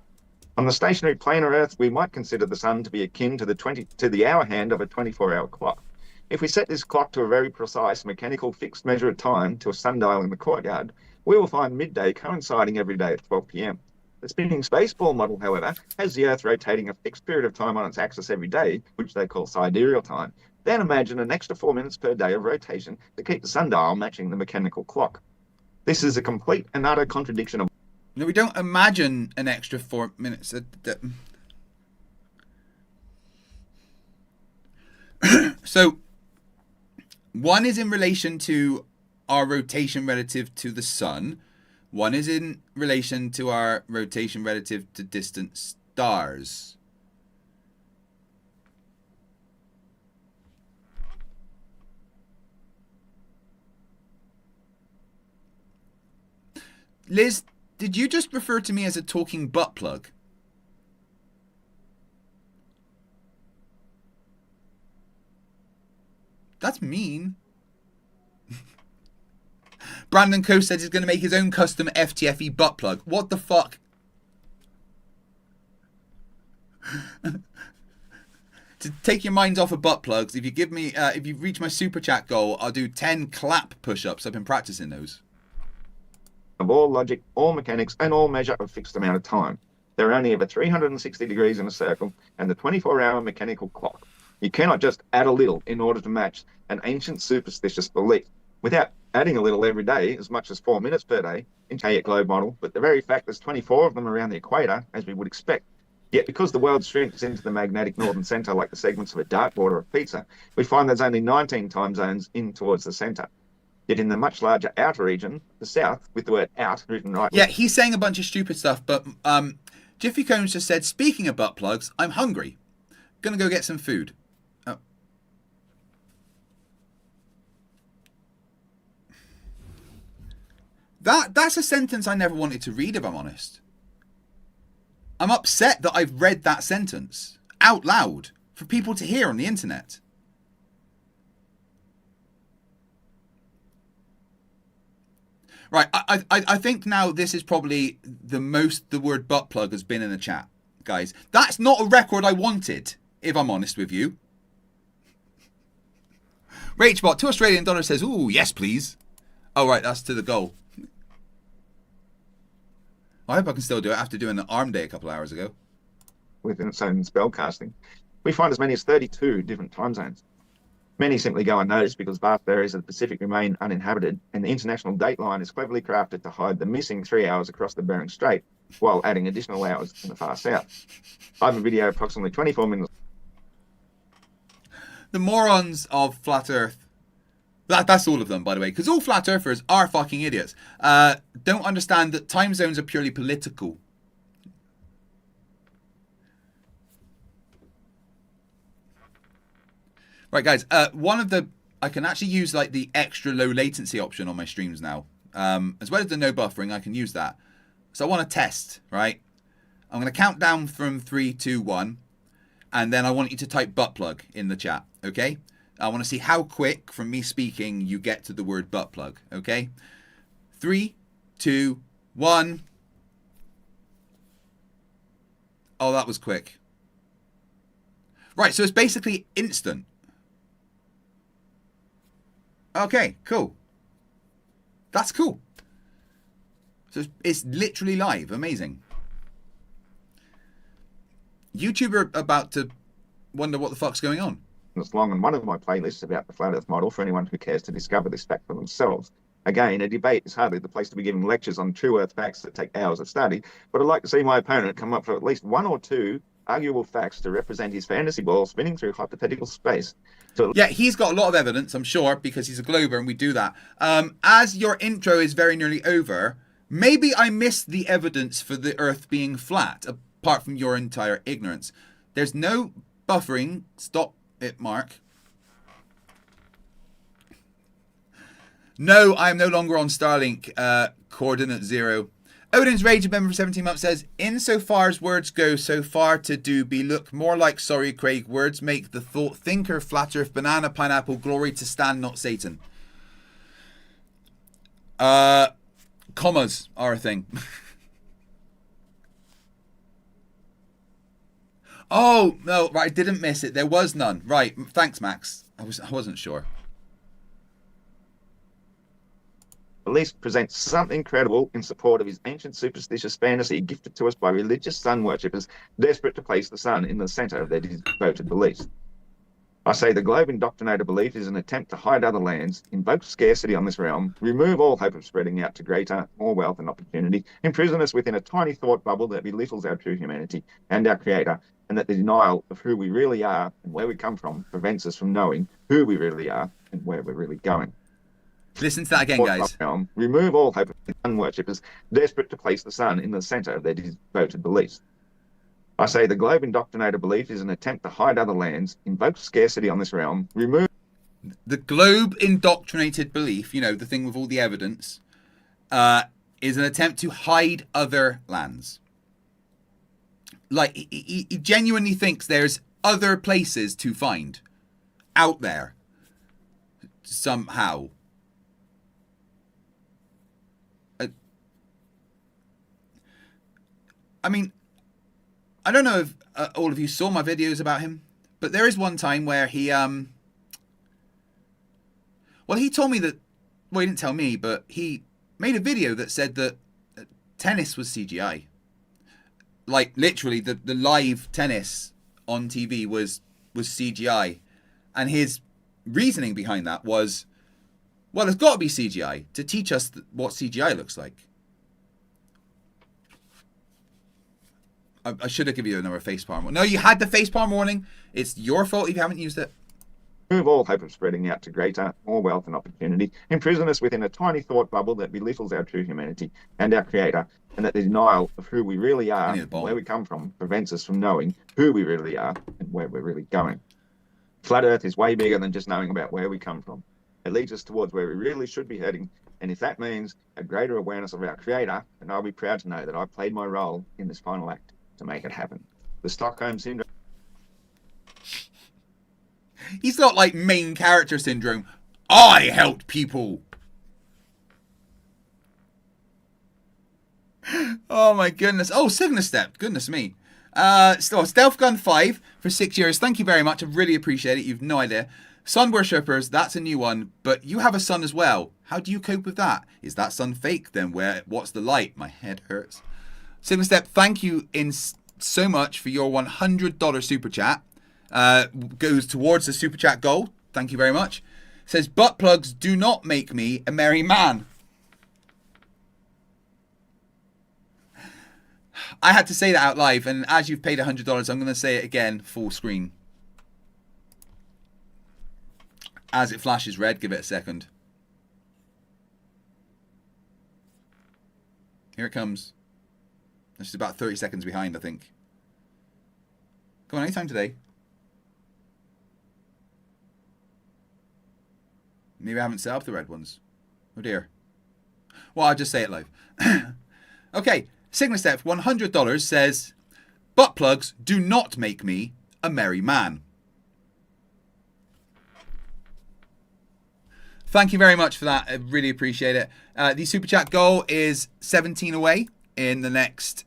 On the stationary planar Earth, we might consider the sun to be akin to the hour hand of a 24-hour clock. If we set this clock to a very precise mechanical fixed measure of time to a sundial in the courtyard, we will find midday coinciding every day at 12 p.m. The spinning spaceball model, however, has the Earth rotating a fixed period of time on its axis every day, which they call sidereal time. Then imagine an extra 4 minutes per day of rotation to keep the sundial matching the mechanical clock. This is a complete and utter contradiction of... No, we don't imagine an extra 4 minutes. So, one is in relation to our rotation relative to the sun. One is in relation to our rotation relative to distant stars. Liz, did you just refer to me as a talking butt plug? That's mean. Brandon Coe said he's going to make his own custom FTFE butt plug. What the fuck? To take your minds off of butt plugs, if you give me, if you reach my super chat goal, I'll do 10 clap push-ups. I've been practicing those. Of all logic, all mechanics, and all measure a fixed amount of time. There are only ever 360 degrees in a circle, and the 24-hour mechanical clock. You cannot just add a little in order to match an ancient superstitious belief. Without adding a little every day, as much as 4 minutes per day, in a globe model, but the very fact there's 24 of them around the equator, as we would expect. Yet because the world shrinks into the magnetic northern centre like the segments of a dartboard or a pizza, we find there's only 19 time zones in towards the centre. Yet in the much larger outer region, the south, with the word out written right. Yeah, he's saying a bunch of stupid stuff, but Jiffy Combs just said, speaking of butt plugs, I'm hungry. Gonna go get some food. Oh. That's a sentence I never wanted to read, if I'm honest. I'm upset that I've read that sentence out loud for people to hear on the internet. Right, I think now this is probably the most the word butt plug has been in the chat, guys. That's not a record I wanted, if I'm honest with you. Rachbot, $2 says, ooh, yes, please. Oh, right, that's to the goal. I hope I can still do it after doing an arm day a couple hours ago. Within its own spellcasting, we find as many as 32 different time zones. Many simply go unnoticed because vast areas of the Pacific remain uninhabited, and the international date line is cleverly crafted to hide the missing 3 hours across the Bering Strait, while adding additional hours in the far south. I have a video approximately 24 minutes. The morons of Flat Earth. That's all of them, by the way, because all Flat Earthers are fucking idiots. Don't understand that time zones are purely political. Right, guys, I can actually use like the extra low latency option on my streams now. As well as the no buffering, I can use that. So I want to test, right? I'm going to count down from 3, 2, 1. And then I want you to type butt plug in the chat, okay? I want to see how quick from me speaking you get to the word butt plug, okay? 3, 2, 1. Oh, that was quick. Right, so it's basically instant. Okay, cool. That's cool. So it's literally live. Amazing. YouTube are about to wonder what the fuck's going on. Long, and one of my playlists about the Flat Earth model for anyone who cares to discover this fact for themselves. Again, a debate is hardly the place to be giving lectures on true Earth facts that take hours of study, but I'd like to see my opponent come up with at least 1 or 2 arguable facts to represent his fantasy ball spinning through hypothetical space. Yeah, he's got a lot of evidence, I'm sure, because he's a glober and we do that. As your intro is very nearly over, maybe I missed the evidence for the Earth being flat, apart from your entire ignorance. There's no buffering. Stop it, Mark. No, I am no longer on Starlink. Coordinate 0. Odin's Rage, member for 17 months, says, insofar as words go, so far to do be look more like sorry Craig. Words make the thought thinker, flat earth, banana, pineapple, glory to stand, not Satan. Commas are a thing. Oh, no, right, I didn't miss it. There was none. Right, thanks, Max. I wasn't sure. At least presents something credible in support of his ancient superstitious fantasy gifted to us by religious sun worshippers desperate to place the sun in the centre of their devoted beliefs. I say the globe indoctrinator belief is an attempt to hide other lands, invoke scarcity on this realm, remove all hope of spreading out to greater, more wealth and opportunity, imprison us within a tiny thought bubble that belittles our true humanity and our creator, and that the denial of who we really are and where we come from prevents us from knowing who we really are and where we're really going. Listen to that again, guys. Realm, remove all hope of sun worshippers desperate to place the sun in the center of their devoted beliefs. I say the globe indoctrinator belief is an attempt to hide other lands, invoke scarcity on this realm, remove... The globe indoctrinated belief, you know, the thing with all the evidence, is an attempt to hide other lands. Like, he genuinely thinks there's other places to find out there somehow. I mean, I don't know if all of you saw my videos about him, but there is one time where he, well, he told me that, well, he didn't tell me, but he made a video that said that tennis was CGI. Like, literally, the live tennis on TV was CGI. And his reasoning behind that was, well, there's got to be CGI to teach us what CGI looks like. I should have given you another facepalm warning. No, you had the facepalm warning. It's your fault if you haven't used it. Remove all hope of spreading out to greater, more wealth and opportunity, imprison us within a tiny thought bubble that belittles our true humanity and our creator, and that the denial of who we really are and where we come from prevents us from knowing who we really are and where we're really going. Flat Earth is way bigger than just knowing about where we come from. It leads us towards where we really should be heading, and if that means a greater awareness of our creator, then I'll be proud to know that I played my role in this final act to make it happen. The Stockholm Syndrome. He's got like main character syndrome. I helped people. Oh my goodness. Oh, Signal Step. Goodness me. Stealth Gun 5 for 6 years. Thank you very much. I really appreciate it. You've no idea. Sun Worshippers, that's a new one, but you have a sun as well. How do you cope with that? Is that sun fake? Then what's the light? My head hurts. Signal Step, thank you so much for your $100 super chat. Goes towards the super chat goal. Thank you very much. Says, butt plugs do not make me a merry man. I had to say that out live, and as you've paid $100, I'm going to say it again full screen. As it flashes red, give it a second. Here it comes. This is about 30 seconds behind, I think. Go on, anytime today. Maybe I haven't set up the red ones. Oh dear. Well, I'll just say it live. Okay, Signal Step, $100 says, butt plugs do not make me a merry man. Thank you very much for that. I really appreciate it. The super chat goal is 17 away in the next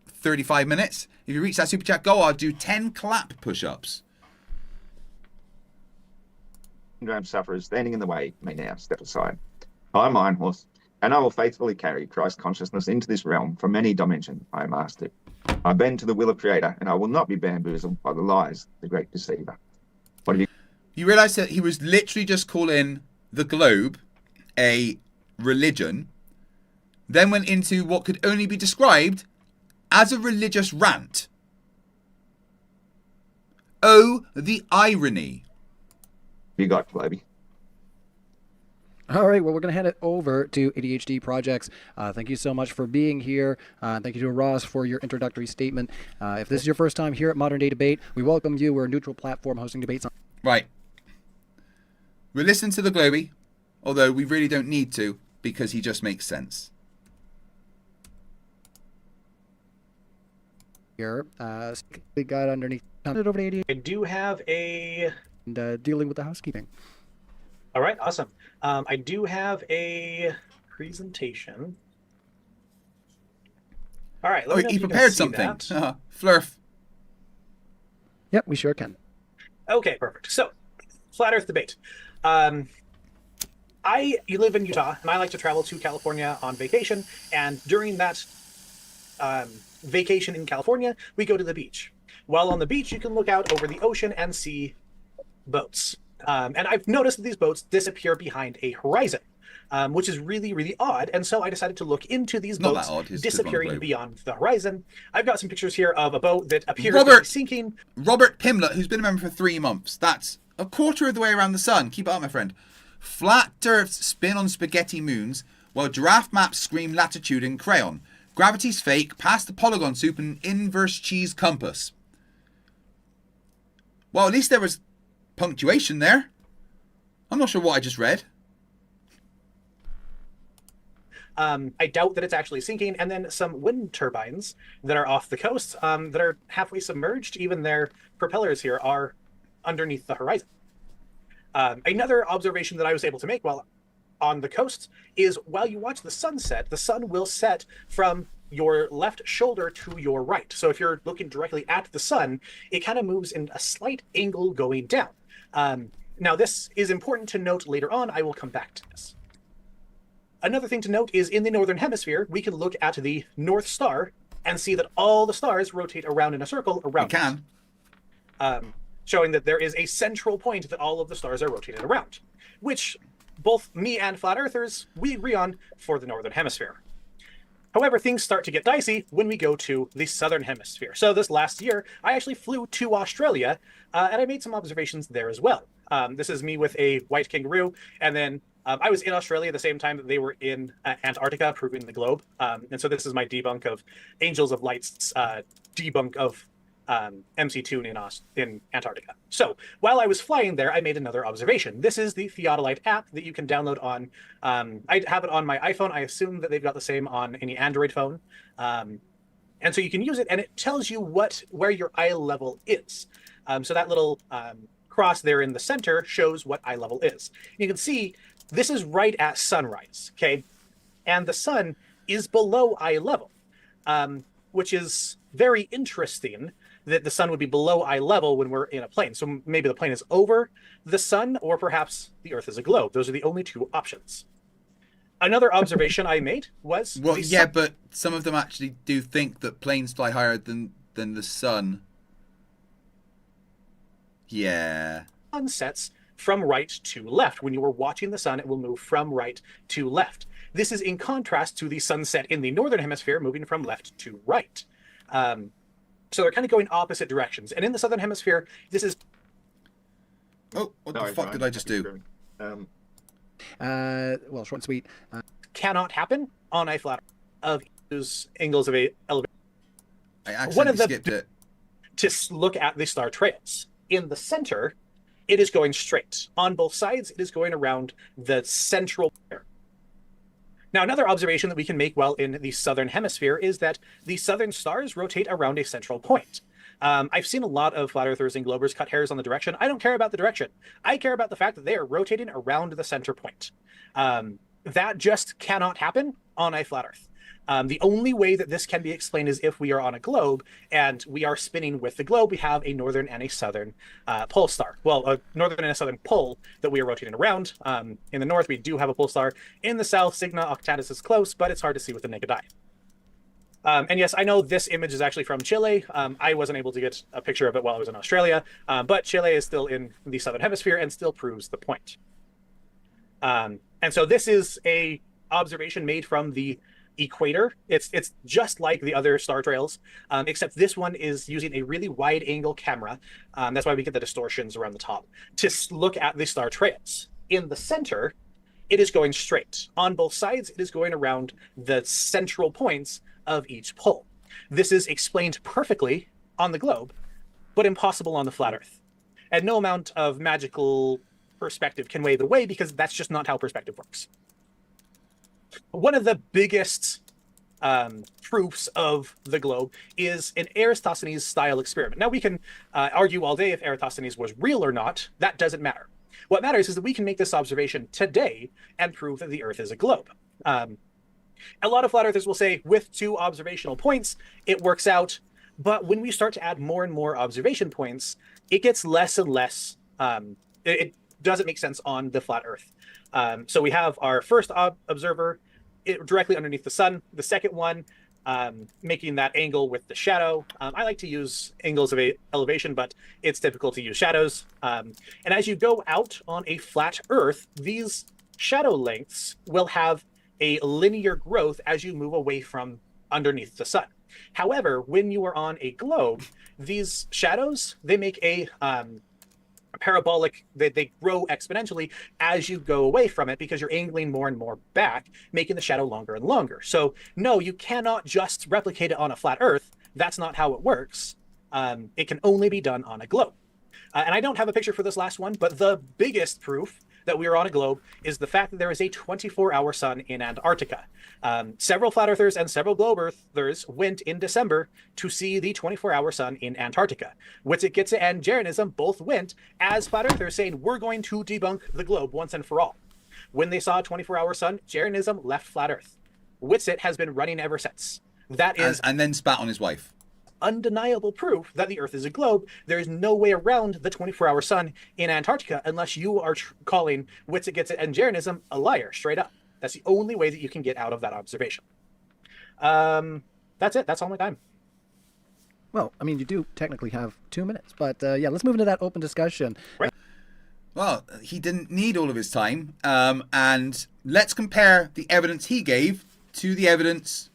35 minutes. If you reach that super chat goal, I'll do 10 clap push-ups. Syndrome sufferers standing in the way may now step aside. I am Iron Horse, and I will faithfully carry Christ consciousness into this realm from any dimension I am asked to. I bend to the will of Creator, and I will not be bamboozled by the lies of the great deceiver. What have you... You realise that he was literally just calling the globe a religion, then went into what could only be described as a religious rant. Oh, the irony. You got, Globey. All right, well, we're going to hand it over to ADHD Projects. Thank you so much for being here. Thank you to Ross for your introductory statement. If this is your first time here at Modern Day Debate, we welcome you. We're a neutral platform hosting debates on... Right. We're listening to the Globey, although we really don't need to, because he just makes sense. Here, we got underneath... Hand it over to ADHD. I do have a... And dealing with the housekeeping. All right, awesome. I do have a presentation. All right, let me know he if you prepared can see something. that. Flerf. Yep, we sure can. Okay, perfect. So, flat Earth debate. You live in Utah, and I like to travel to California on vacation. And during that vacation in California, we go to the beach. While on the beach, you can look out over the ocean and see boats. And I've noticed that these boats disappear behind a horizon, which is really, really odd. And so I decided to look into these Not boats that odd, it's just disappearing on a globe. beyond the horizon. I've got some pictures here of a boat that appears to Robert! be sinking. Robert Pimlett, who's been a member for 3 months. That's a quarter of the way around the sun. Keep it up, my friend. Flat Earths spin on spaghetti moons, while giraffe maps scream latitude in crayon. Gravity's fake, past the polygon soup and inverse cheese compass. Well, at least there was punctuation there. I'm not sure what I just read. I doubt that it's actually sinking, and then some wind turbines that are off the coast that are halfway submerged. Even their propellers here are underneath the horizon. Another observation that I was able to make while on the coast is while you watch the sunset, the sun will set from your left shoulder to your right. So if you're looking directly at the sun, it kind of moves in a slight angle going down. Now, this is important to note later on. I will come back to this. Another thing to note is in the Northern Hemisphere, we can look at the North Star and see that all the stars rotate around in a circle around it. Showing that there is a central point that all of the stars are rotated around, which both me and flat earthers, we agree on for the Northern Hemisphere. However, things start to get dicey when we go to the Southern Hemisphere. So this last year, I actually flew to Australia, and I made some observations there as well. This is me with a white kangaroo, and then I was in Australia at the same time that they were in Antarctica proving the globe. And so this is my debunk of Angels of Light's debunk of MC Toon in Antarctica. So while I was flying there, I made another observation. This is the Theodolite app that you can download on, I have it on my iPhone. I assume that they've got the same on any Android phone. And so you can use it, and it tells you where your eye level is. So that little cross there in the center shows what eye level is. You can see this is right at sunrise, okay? And the sun is below eye level, which is very interesting that the sun would be below eye level when we're in a plane. So maybe the plane is over the sun, or perhaps the Earth is a globe. Those are the only two options. Another observation I made was... Well, yeah, but some of them actually do think that planes fly higher than the sun. Yeah. Sun sets from right to left. When you are watching the sun, it will move from right to left. This is in contrast to the sunset in the Northern Hemisphere moving from left to right. So they're kind of going opposite directions. And in the Southern Hemisphere, this is... Oh, what the fuck did I just do? Well, short and sweet. Cannot happen on a flat of those angles of a elevation. I accidentally skipped it. To look at the star trails. In the center, it is going straight. On both sides, it is going around the central pair. Now, another observation that we can make while in the Southern Hemisphere is that the southern stars rotate around a central point. I've seen a lot of flat earthers and globers cut hairs on the direction. I don't care about the direction. I care about the fact that they are rotating around the center point. That just cannot happen on a flat earth. The only way that this can be explained is if we are on a globe and we are spinning with the globe. We have a northern and a southern pole star. Well, a northern and a southern pole that we are rotating around. In the north, we do have a pole star. In the south, Cygna Octatus is close, but it's hard to see with the naked eye. And yes, I know this image is actually from Chile. I wasn't able to get a picture of it while I was in Australia, but Chile is still in the southern hemisphere and still proves the point. And so this is a observation made from the equator. It's just like the other star trails, except this one is using a really wide angle camera. That's why we get the distortions around the top to look at the star trails. In the center, it is going straight. On both sides, it is going around the central points of each pole. This is explained perfectly on the globe, but impossible on the flat earth. And no amount of magical perspective can wave it away, because that's just not how perspective works. One of the biggest proofs of the globe is an Eratosthenes style experiment. Now, we can argue all day if Eratosthenes was real or not. That doesn't matter. What matters is that we can make this observation today and prove that the Earth is a globe. A lot of flat earthers will say with 2 observational points, it works out. But when we start to add more and more observation points, it gets less and less. It doesn't make sense on the flat Earth. So we have our first observer directly underneath the sun. The second one making that angle with the shadow. I like to use angles of elevation, but it's difficult to use shadows. And as you go out on a flat Earth, these shadow lengths will have a linear growth as you move away from underneath the sun. However, when you are on a globe, these shadows, they make a parabolic, they grow exponentially as you go away from it because you're angling more and more back, making the shadow longer and longer. So no, you cannot just replicate it on a flat Earth. That's not how it works. It can only be done on a globe. And I don't have a picture for this last one, but the biggest proof that we are on a globe is the fact that there is a 24-hour sun in Antarctica. Several flat earthers and several globe earthers went in December to see the 24-hour sun in Antarctica. Witsit and Jeranism both went as flat earthers saying, we're going to debunk the globe once and for all. When they saw a 24-hour sun, Jeranism left flat earth. Witsit has been running ever since. That is... And then spat on his wife. Undeniable proof that the Earth is a globe. There is no way around the 24-hour sun in Antarctica unless you are calling Witsit and Jeranism a liar, straight up. That's the only way that you can get out of that observation. That's it. That's all my time. Well, I mean, you do technically have 2 minutes, but yeah, let's move into that open discussion. Right. Well, he didn't need all of his time, and let's compare the evidence he gave to the evidence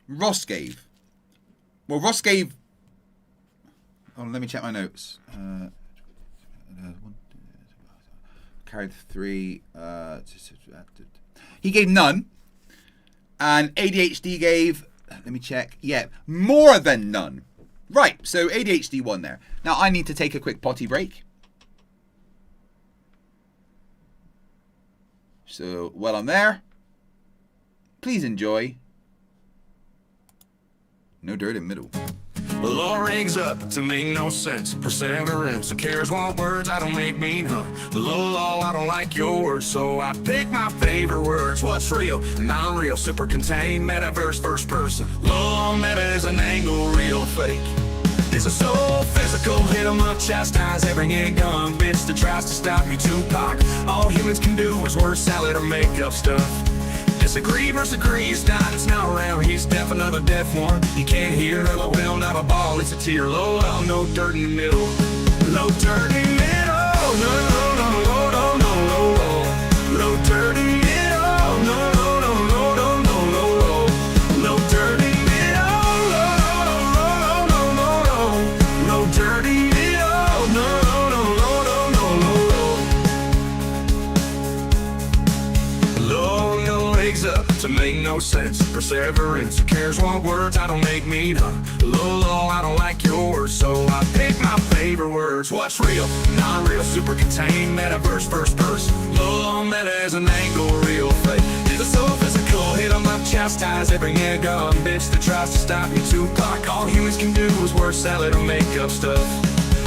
Ross gave. Well, Ross gave... Oh, let me check my notes. Carried 3. He gave none. And ADHD gave... Let me check. Yeah, more than none. Right, so ADHD won there. Now, I need to take a quick potty break. So, while I'm there, please enjoy... No dirt in middle. The law rings up to make no sense. Perseverance, who cares what words I don't make mean, huh? The law, I don't like your words, so I pick my favorite words. What's real, non-real, super contained, metaverse, first person. Law, meta is an angle, real, fake. This is so physical, hit 'em up, chastise every young bitch that tries to stop you, Tupac. All humans can do is word salad or make up stuff. Disagree versus agree, it's not around, he's deaf, another deaf one. You can't hear, LOL, not a ball, it's a tear. LOL, no dirt in the middle. No dirt in the middle, no, no, no, no, no, no, no, no. No dirt in the middle, no, no, no, no, no, no, no, no. No dirt in the middle, no, no, no, no, no, no. No dirt in the middle, no, no, no, no, no, no, no. Low, no legs up to make no sense. Perseverance, who cares what words I don't make mean, huh? Low, I don't like your words, so I pick my favorite words. What's real, non-real, super contained, metaverse, first person. Low, meta is an angle, real, fake. Is it so physical, hit 'em up, chastise every gun bitch that tries to stop you, Tupac. All humans can do is word salad or make up stuff.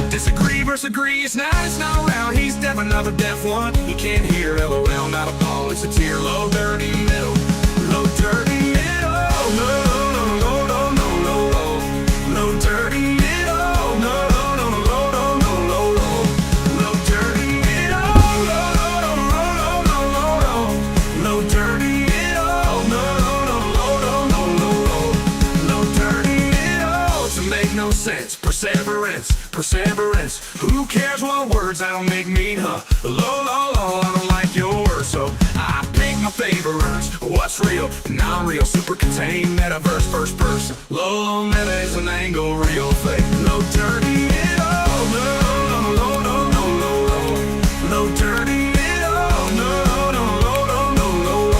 Disagree versus agree, it's not around, he's deaf, another deaf one. He can't hear, LOL, not a ball, it's a tear. Low, dirty middle, low, dirty middle, no, no, no, no, no, no, no. No dirty middle, no, no, no, no, no, no, no, no. No dirty middle, no, no, no, no, no, no, no. No dirty middle, no, no, no, no, no, no, no. No dirty middle, to make no sense. Perseverance, who cares what words I don't make mean, huh? Low, I don't like your words, so I pick my favorite words. What's real, non-real, super contained, metaverse, first person. Low, meta is an angle, real, fake. No dirty middle, no, no, no, no, no, no, no. No dirty middle, no, no, no, no, no, no, no.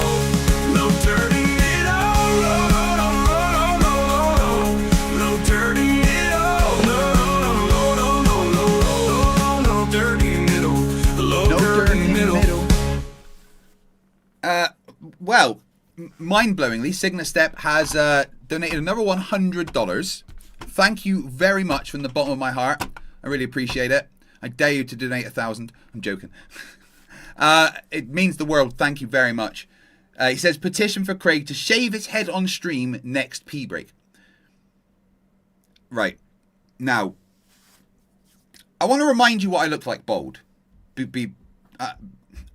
No dirty middle, no, no, no, no, no, no, no. No dirty middle, no, no, no, no, no, no, no. No dirty middle, low dirty middle. Well, mind-blowingly, Signet Step has donated another $100. Thank you very much from the bottom of my heart. I really appreciate it. I dare you to donate 1,000. I'm joking. It means the world. Thank you very much. He says, petition for Craig to shave his head on stream next pee break. Right. Now, I want to remind you what I look like bald.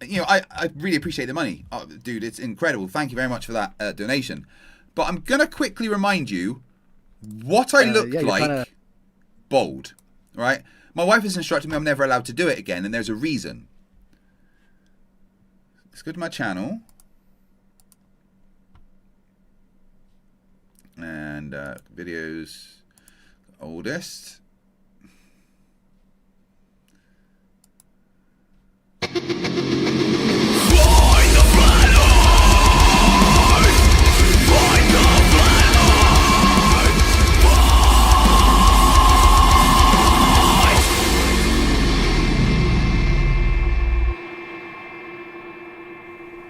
You know, I really appreciate the money. Oh, dude, it's incredible. Thank you very much for that donation. But I'm going to quickly remind you what I look like bald, right? My wife has instructed me I'm never allowed to do it again, and there's a reason. Let's go to my channel. And videos, oldest.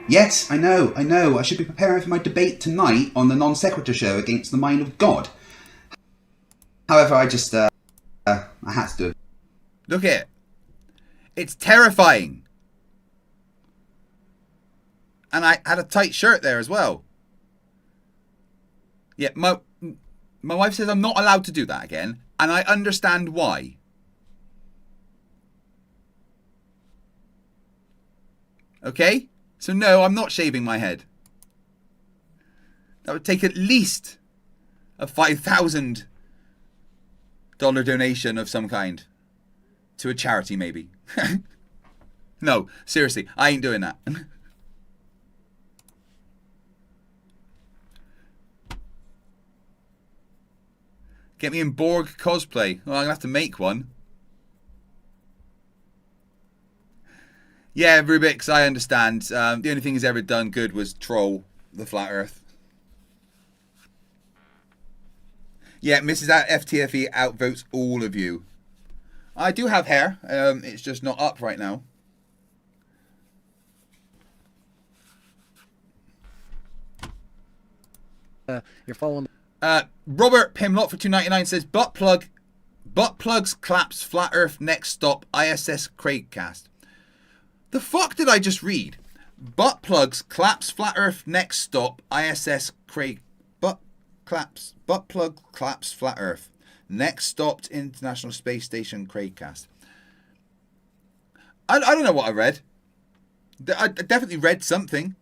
Yes, I know. I should be preparing for my debate tonight on the Non Sequitur show against the mind of God. However, I just, I had to do it. Look at it. It's terrifying. And I had a tight shirt there as well. Yeah, my wife says I'm not allowed to do that again, and I understand why. Okay? So no, I'm not shaving my head. That would take at least a $5,000 donation of some kind. To a charity, maybe. No, seriously, I ain't doing that. Get me in Borg cosplay. Well, I'm going to have to make one. Yeah, Rubik's, I understand. The only thing he's ever done good was troll the Flat Earth. Yeah, Mrs. FTFE outvotes all of you. I do have hair. It's just not up right now. You're following. Robert Pimlott for $2.99 says butt plugs claps Flat Earth next stop ISS Craigcast. The fuck did I just read? Butt plugs claps Flat Earth next stop ISS Craig. Butt plug claps Flat Earth next stopped International Space Station Craigcast. I don't know what I read. I definitely read something.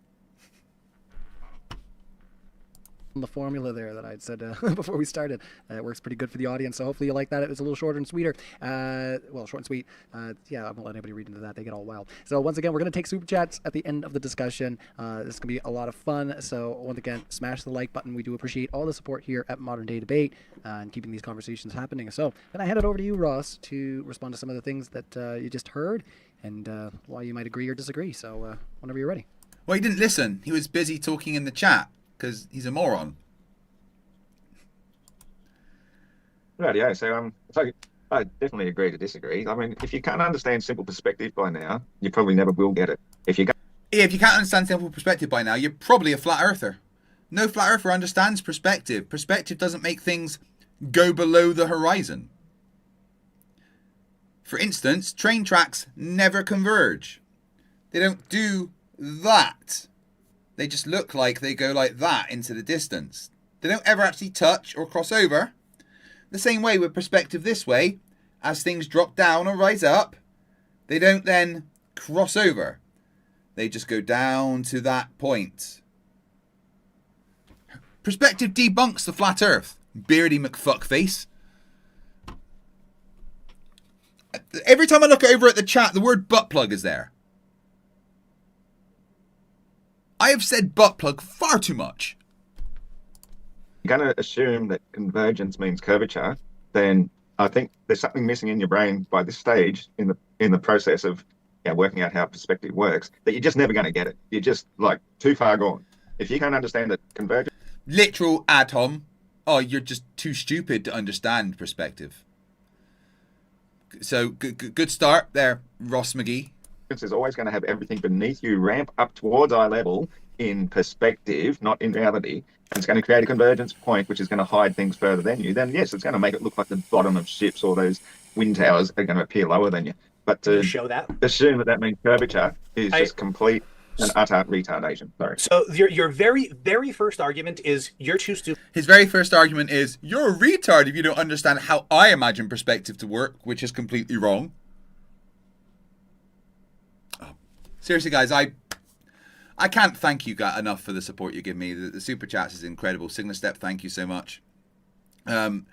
The formula there that I'd said before we started. It works pretty good for the audience, so hopefully you like that. It was a little shorter and sweeter. Well, short and sweet. Yeah, I won't let anybody read into that. They get all wild. So once again, we're going to take super chats at the end of the discussion. This is going to be a lot of fun. So once again, smash the like button. We do appreciate all the support here at Modern Day Debate and keeping these conversations happening. So then I hand it over to you, Ross, to respond to some of the things that you just heard and why you might agree or disagree. So whenever you're ready. Well, he didn't listen. He was busy talking in the chat. Because he's a moron. Right, yeah. So I definitely agree to disagree. I mean, if you can't understand simple perspective by now, you probably never will get it. If you can't understand simple perspective by now, you're probably a flat earther. No flat earther understands perspective. Perspective doesn't make things go below the horizon. For instance, train tracks never converge. They don't do that. They just look like they go like that into the distance. They don't ever actually touch or cross over. The same way with perspective this way, as things drop down or rise up, they don't then cross over. They just go down to that point. Perspective debunks the flat earth, beardy McFuckface. Every time I look over at the chat, the word butt plug is there. I have said butt plug far too much. You're going to assume that convergence means curvature, then I think there's something missing in your brain by this stage in the process of working out how perspective works, that you're just never going to get it. You're just like too far gone. If you can't understand that convergence... Literal atom. Oh, you're just too stupid to understand perspective. So, good start there, Ross McGee. Is always going to have everything beneath you ramp up towards eye level in perspective, not in reality. And it's going to create a convergence point, which is going to hide things further than you. Then, yes, it's going to make it look like the bottom of ships or those wind towers are going to appear lower than you. But to show that, assume that means curvature is just complete and utter retardation. Sorry. So your very, very first argument is you're too stupid. His very first argument is you're a retard if you don't understand how I imagine perspective to work, which is completely wrong. Seriously, guys, I can't thank you enough for the support you give me. The super chats is incredible. Signa Step, thank you so much. And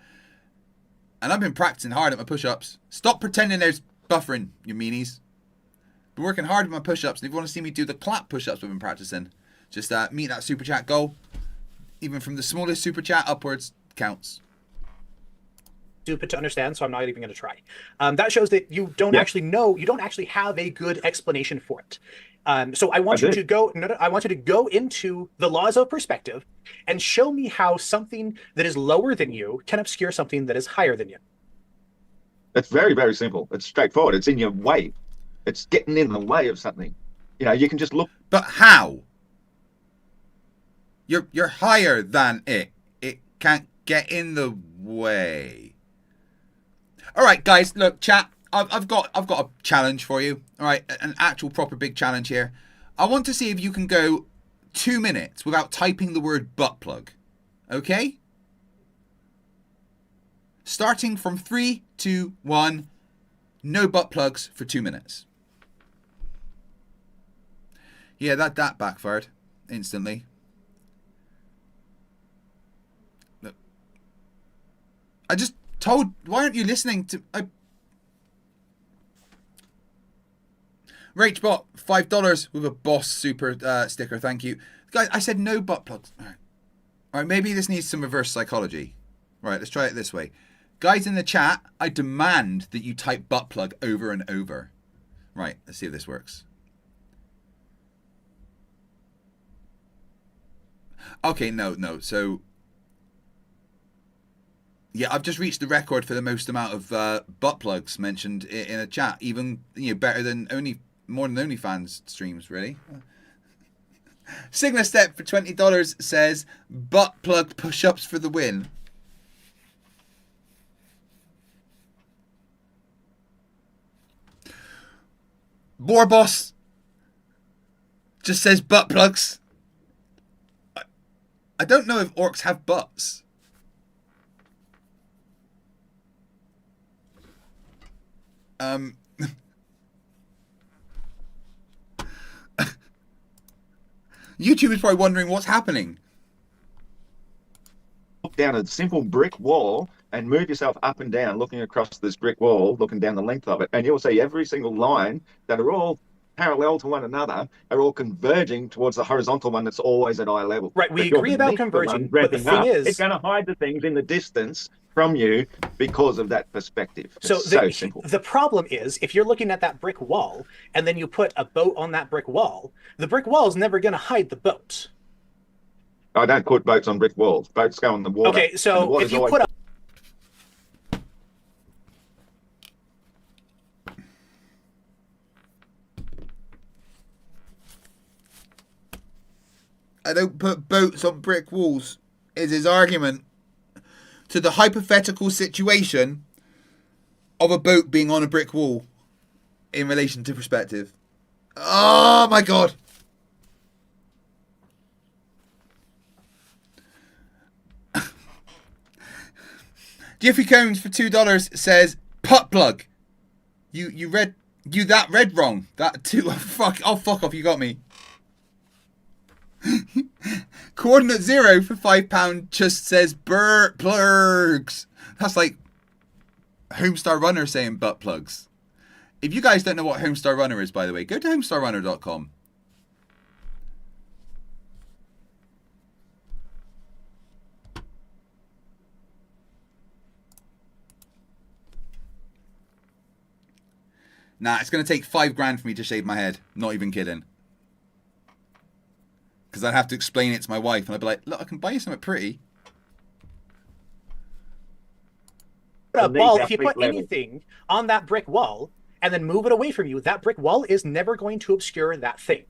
I've been practicing hard at my push-ups. Stop pretending there's buffering, you meanies. Been working hard with my push-ups. And if you want to see me do the clap push-ups we've been practicing, just meet that super chat goal. Even from the smallest super chat upwards counts. Stupid to understand, so I'm not even going to try. That shows that you don't actually know, you don't actually have a good explanation for it. So I want you to go. I want you to go into the laws of perspective and show me how something that is lower than you can obscure something that is higher than you. It's very, very simple. It's straightforward. It's in your way. It's getting in the way of something. You know, you can just look. But how? You're higher than it. It can't get in the way. All right, guys. Look, chat. I've got a challenge for you. All right, an actual proper big challenge here. I want to see if you can go 2 minutes without typing the word butt plug. Okay? Starting from 3, 2, 1. No butt plugs for 2 minutes. Yeah, that backfired instantly. Look. I just told. Why aren't you listening to? Rachbot, $5 with a boss super sticker. Thank you, guys. I said no butt plugs. All right. Maybe this needs some reverse psychology. Right, let's try it this way. Guys in the chat, I demand that you type butt plug over and over. Right, let's see if this works. Okay, no. So, yeah, I've just reached the record for the most amount of butt plugs mentioned in a chat. Even better than more than OnlyFans streams, really. Signa Step for $20 says butt plug push-ups for the win. Boss just says butt plugs. I don't know if orcs have butts. YouTube is probably wondering what's happening. Look down a simple brick wall and move yourself up and down, looking across this brick wall, looking down the length of it, and you'll see every single line that are all parallel to one another are all converging towards the horizontal one that's always at eye level. Right, we agree about converging, but the thing is, it's going to hide the things in the distance from you because of that perspective. It's so simple. The problem is, if you're looking at that brick wall and then you put a boat on that brick wall, the brick wall is never going to hide the boat. I don't put boats on brick walls. Boats go in the water. Okay, so if you put a I don't put boats on brick walls, is his argument to the hypothetical situation of a boat being on a brick wall in relation to perspective. Oh my god. Jiffy Combs for $2 says putt plug. You read wrong. That too. Fuck off. You got me. Coordinate 0 for £5 just says butt plugs. That's like Homestar Runner saying butt plugs. If you guys don't know what Homestar Runner is, by the way, go to homestarrunner.com. Nah, it's going to take $5,000 for me to shave my head. Not even kidding. Because I'd have to explain it to my wife, and I'd be like, look, I can buy you something pretty. If you put anything on that brick wall and then move it away from you, that brick wall is never going to obscure that thing.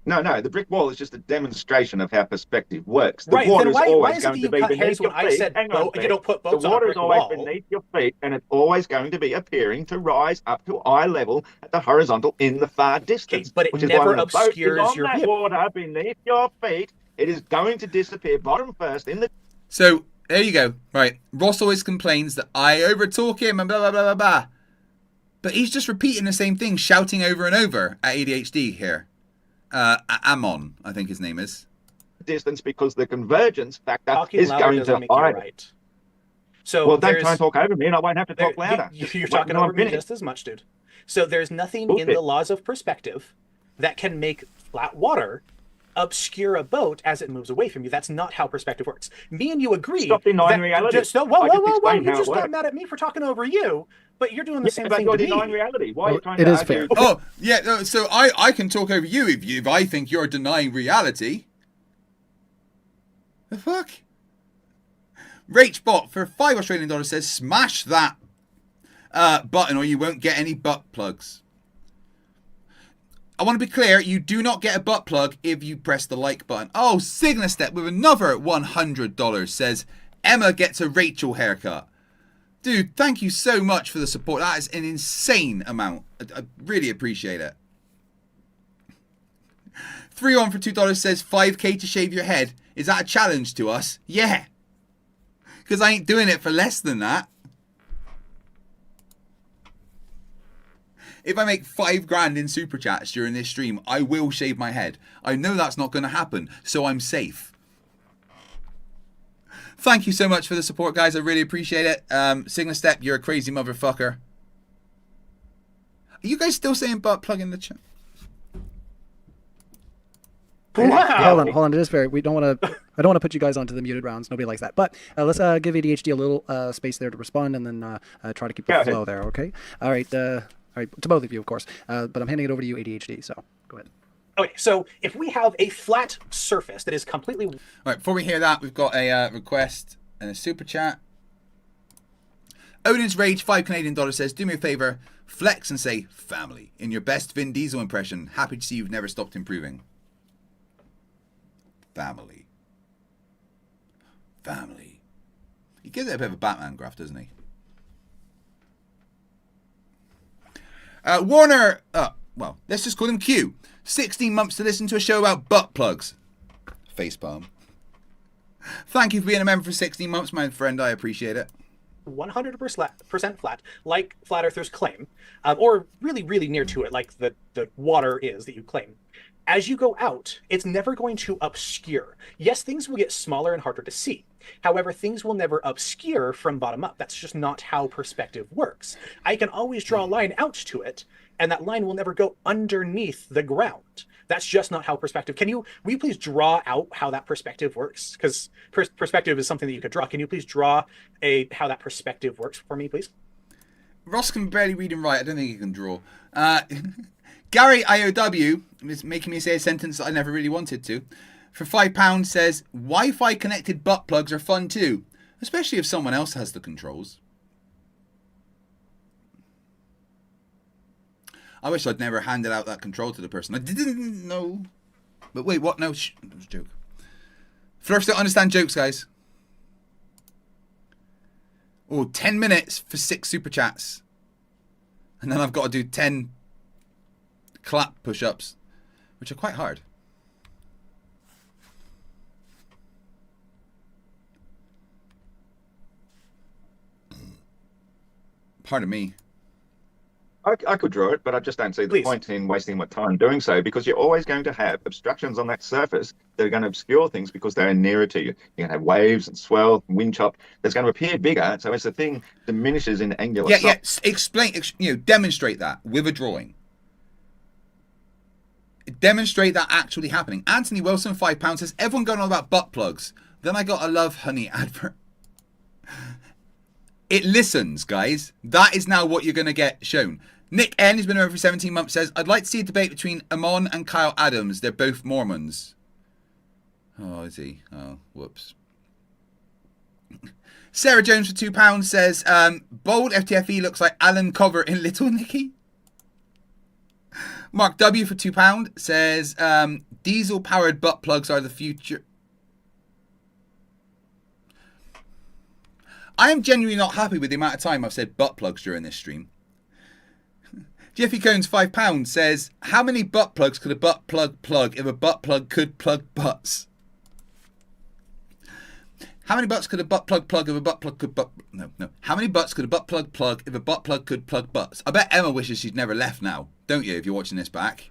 No, the brick wall is just a demonstration of how perspective works. The right, water then why, is always why is going it to that you be cut hairs beneath when your I feet. said Hang on, you don't put boats the on a water brick is always wall? beneath your feet, and it's always going to be appearing to rise up to eye level at the horizontal in the far distance. Okay, but it which is never why when the boat obscures is on your that view. water beneath your feet, it is going to disappear bottom first in the... So, there you go. Right. Ross always complains that I overtalk him and blah, blah, blah, blah, blah. But he's just repeating the same thing, shouting over and over at ADHD here. Amon, I think his name is. Distance because the convergence factor Talking is louder going doesn't to make you hide. right. So Well, don't there's- try and talk over me, and I won't have to talk louder. You're talking over me just as much, dude. So there's nothing in the laws of perspective that can make flat water obscure a boat as it moves away from you. That's not how perspective works. Me and you agree. Stop denying reality. Whoa, you just got mad at me for talking over you, but you're doing the same thing you're to denying me. reality. Why are you trying it to is argue? fair. Oh, yeah, no, so I can talk over you if I think you're denying reality. The fuck? RachBot for $5 says, smash that button or you won't get any butt plugs. I want to be clear, you do not get a butt plug if you press the like button. Oh, Signastep with another $100 says, Emma gets a Rachel haircut. Dude, thank you so much for the support. That is an insane amount. I really appreciate it. 3-1 for $2 says, 5k to shave your head. Is that a challenge to us? Yeah. Because I ain't doing it for less than that. If I make $5,000 in super chats during this stream, I will shave my head. I know that's not going to happen, so I'm safe. Thank you so much for the support, guys. I really appreciate it. Signastep, you're a crazy motherfucker. Are you guys still saying butt plug in the chat? Wow. Hold on. It is fair. We don't want to. I don't want to put you guys onto the muted rounds. Nobody likes that. But let's give ADHD a little space there to respond, and then try to keep the flow there. Okay. All right. All right. To both of you, of course. But I'm handing it over to you, ADHD. So go ahead. Okay. So if we have a flat surface that is completely. All right. Before we hear that, we've got a request and a super chat. Odin's Rage, $5 says, do me a favor, flex and say family in your best Vin Diesel impression. Happy to see you've never stopped improving. Family. Family. He gives it a bit of a Batman graph, doesn't he? Warner, well, let's just call him Q. 16 months to listen to a show about butt plugs. Facepalm. Thank you for being a member for 16 months, my friend. I appreciate it. 100% flat, like flat earthers claim, or really, really near to it, like the water is that you claim. As you go out, it's never going to obscure. Yes, things will get smaller and harder to see. However, things will never obscure from bottom up. That's just not how perspective works. I can always draw a line out to it, and that line will never go underneath the ground. That's just not how perspective. Will you please draw out how that perspective works? Because perspective is something that you could draw. Can you please draw how that perspective works for me, please? Ross can barely read and write. I don't think he can draw. Gary IOW is making me say a sentence that I never really wanted to. For £5 says, Wi-Fi connected butt plugs are fun too, especially if someone else has the controls. I wish I'd never handed out that control to the person. I didn't know. But wait, what? No, that was a joke. Flerfs don't understand jokes, guys. Oh, 10 minutes for 6 super chats. And then I've got to do 10 clap push-ups, which are quite hard. Pardon me. I could draw it, but I just don't see the point in wasting my time doing so, because you're always going to have obstructions on that surface that are going to obscure things because they're nearer to you. You're going to have waves and swell, wind chop. That's going to appear bigger, so as the thing diminishes in angular size. Yeah. Explain, demonstrate that with a drawing. Demonstrate that actually happening. Anthony Wilson, £5 says, everyone going on about butt plugs. Then I got a Love Honey advert. It listens, guys. That is now what you're going to get shown. Nick N, who's been over for 17 months, says, I'd like to see a debate between Amon and Kyle Adams. They're both Mormons. Oh, is he? Oh, whoops. Sarah Jones for £2 says, bold FTFE looks like Alan Cover in Little Nicky. Mark W for £2 says, diesel-powered butt plugs are the future. I am genuinely not happy with the amount of time I've said butt plugs during this stream. Jeffy Cones, £5 says, how many butt plugs could a butt plug if a butt plug could plug butts? How many butts could a butt plug if a butt plug could butt... No. How many butts could a butt plug if a butt plug could plug butts? I bet Emma wishes she'd never left now, don't you, if you're watching this back?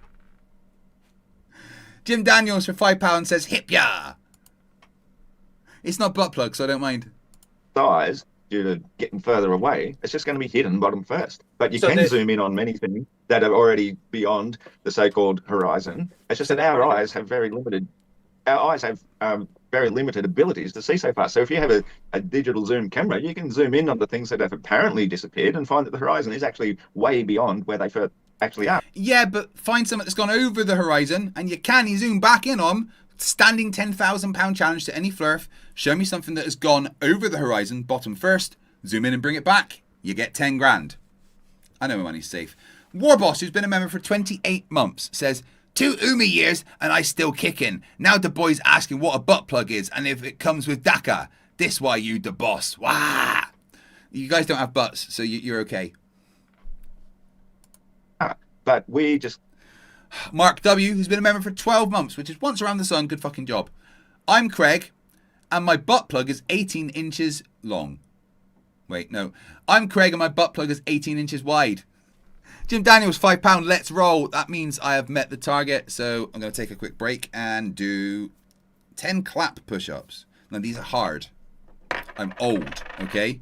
Jim Daniels for £5 says, hip ya. It's not butt plug, so I don't mind. Size, due to getting further away, it's just going to be hidden bottom first. But you can zoom in on many things that are already beyond the so-called horizon. It's just that our eyes have very limited abilities to see so far. So if you have a digital zoom camera, you can zoom in on the things that have apparently disappeared and find that the horizon is actually way beyond where they first actually are. Yeah, but find something that's gone over the horizon and you zoom back in on. Standing £10,000 challenge to any flerf. Show me something that has gone over the horizon, bottom first. Zoom in and bring it back. You get 10 grand. I know my money's safe. Warboss, who's been a member for 28 months, says, 2 Umi years and I still kicking. Now the boy's asking what a butt plug is and if it comes with DACA. This why you the boss. Wah! You guys don't have butts, so you're okay. But we just... Mark W, who's been a member for 12 months, which is once around the sun. Good fucking job. I'm Craig, and my butt plug is 18 inches long. Wait, no. I'm Craig, and my butt plug is 18 inches wide. Jim Daniels, £5. Let's roll. That means I have met the target, so I'm going to take a quick break and do 10 clap push-ups. Now, these are hard. I'm old, okay?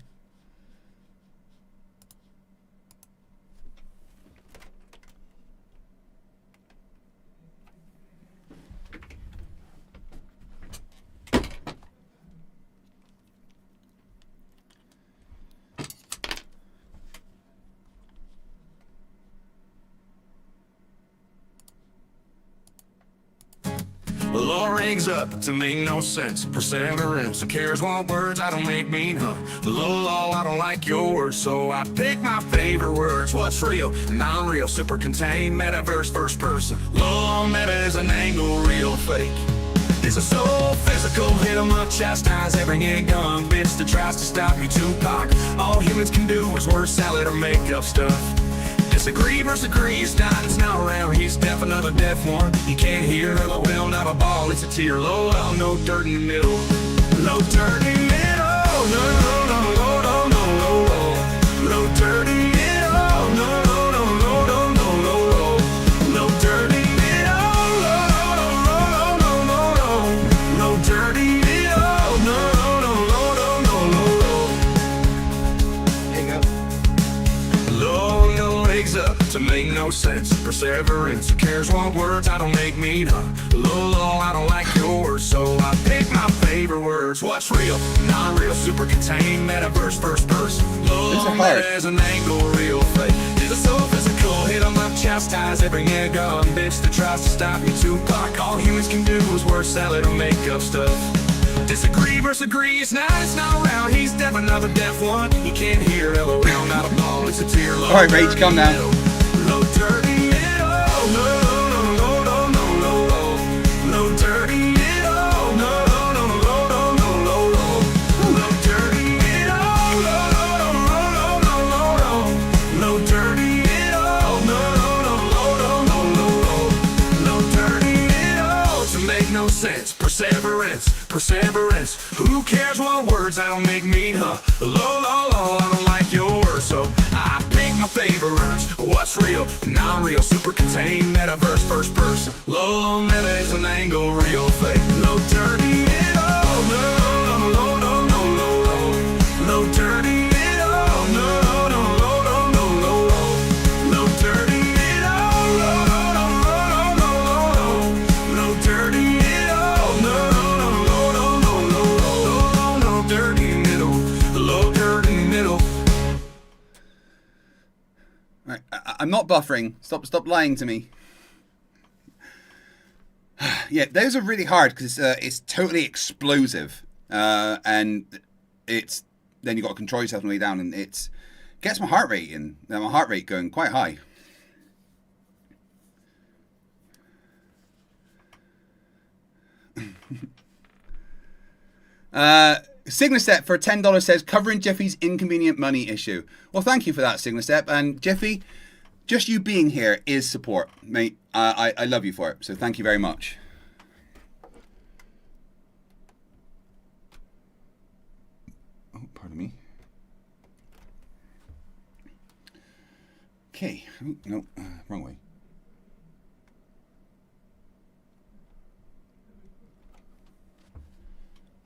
The law rings up to make no sense. Perseverance, who cares what words I don't make mean, huh? The law, I don't like your words, so I pick my favorite words. What's real, non-real, super contained, metaverse, first person. Law, meta is an angle, real, fake. This is so physical, hit 'em up, chastise every young bitch that tries to stop you, Tupac. All humans can do is word salad or make up stuff. Disagree versus agree, it's not around, he's deaf, another deaf one. You can't hear, LOL, not a ball, it's a tear. LOL, no dirt in the middle. No dirt in the middle, no, no, no, no, no, no, no, no. No dirt in the middle, no, no, no, no, no, no, no, no. No dirt in the middle, no, no, no, no, no, no. No dirt in the middle, no, no, no, no, no, no, no. Hang up. Legs up to make no sense. Perseverance, who cares what words I don't make mean, huh? Low, I don't like yours, so I pick my favorite words. What's real, non-real, super contained, metaverse, first person. Low, there's an angle, real fake. Is it so physical, hit 'em up, chastise every gun bitch that tries to stop you, Tupac. All humans can do is word salad or make up stuff. Disagree versus agree, it's not round. He's deaf, another deaf one. He can't hear, LOL, not a ball, it's a tear. Alright, Rach, come now. No dirty middle, no, no, no, no, no, no, no. No dirty middle, no, no, no, no, no, no, no, no. No dirty middle, no, no, no, no, no, no. No dirty middle, no, no, no, no, no, no, no. No dirty middle, to make no sense. Perseverance, who cares what words I don't make mean, huh? Low, I don't like your words, so I pick my favorite words. What's real, non-real, super contained, metaverse, first person. Low, meta is an angle, real fake. No dirty middle, no, no, no, no, no, no, no. No dirty middle, no, no, no, no, no, no, no. No dirty middle, no, no, no, no, no, no. No dirty middle, no, no, no, no, no, no, no. No dirty middle, low dirty middle. Right, I'm not buffering. Stop lying to me. Yeah, those are really hard because it's totally explosive, and it's then you got to control yourself on the way down, and it gets my heart rate going quite high. Signastep for $10 says covering Jeffy's inconvenient money issue. Well, thank you for that, Signastep. And Jeffy, just you being here is support, mate. I love you for it. So thank you very much. Oh, pardon me. Okay. Oh, no, wrong way.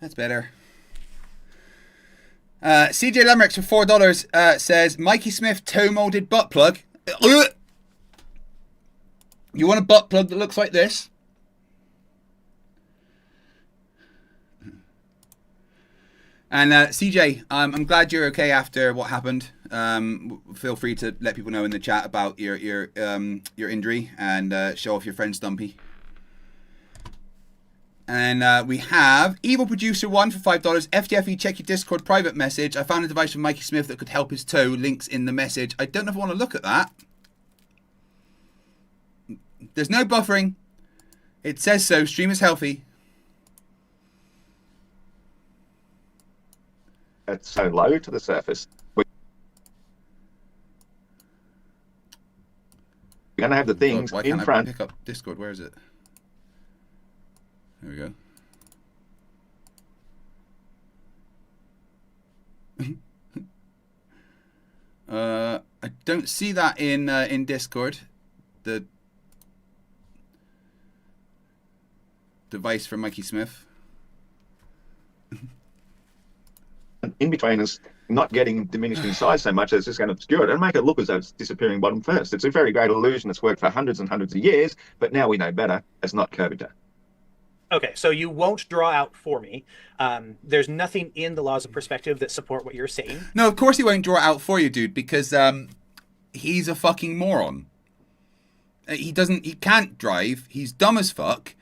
That's better. CJ Lemrix for $4 says, Mikey Smith toe molded butt plug. You want a butt plug that looks like this? And CJ, I'm glad you're okay after what happened. Feel free to let people know in the chat about your injury and show off your friend Stumpy. And we have Evil Producer 1 for $5. FTFE, check your Discord private message. I found a device from Mikey Smith that could help his toe. Links in the message. I don't know if I want to look at that. There's no buffering. It says so. Stream is healthy. It's so low to the surface. We're going to have the things Why in can't front. I pick up Discord? Where is it? There we go. I don't see that in Discord. The device from Mikey Smith. In between is not getting diminished in size so much as it's just going to obscure it and make it look as though it's disappearing bottom first. It's a very great illusion. It's worked for hundreds and hundreds of years, but now we know better. It's not curvature. Okay, so you won't draw out for me. There's nothing in the laws of perspective that support what you're saying. No, of course he won't draw it out for you, dude, because he's a fucking moron. He can't drive. He's dumb as fuck.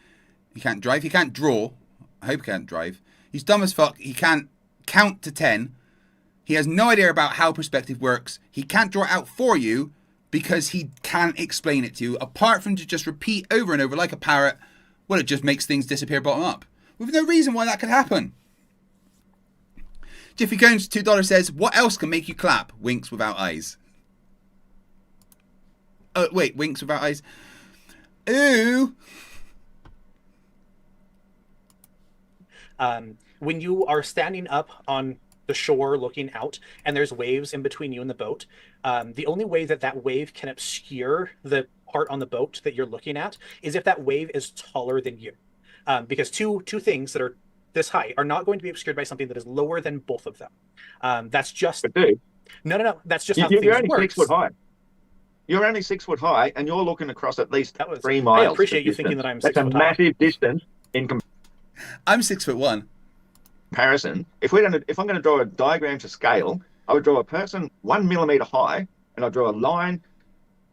He can't drive. He can't draw. I hope he can't drive. He's dumb as fuck. He can't count to 10. He has no idea about how perspective works. He can't draw it out for you because he can't explain it to you, apart from to just repeat over and over like a parrot. Well, it just makes things disappear bottom up. With no reason why that could happen. Jiffy Cones, $2 says, what else can make you clap? Winks without eyes. Oh, wait, winks without eyes. Ooh. When you are standing up on the shore looking out and there's waves in between you and the boat, the only way that that wave can obscure the part on the boat that you're looking at is if that wave is taller than you. Because two things that are this high are not going to be obscured by something that is lower than both of them. That's just... But dude, no. That's just how you're things only works. 6 foot high. You're only 6 foot high, and you're looking across at least 3 miles. I appreciate you thinking that I'm 6 foot high. That's a massive distance in I'm 6'1". comparison. If I'm going to draw a diagram to scale, I would draw a person 1 millimeter high, and I'd draw a line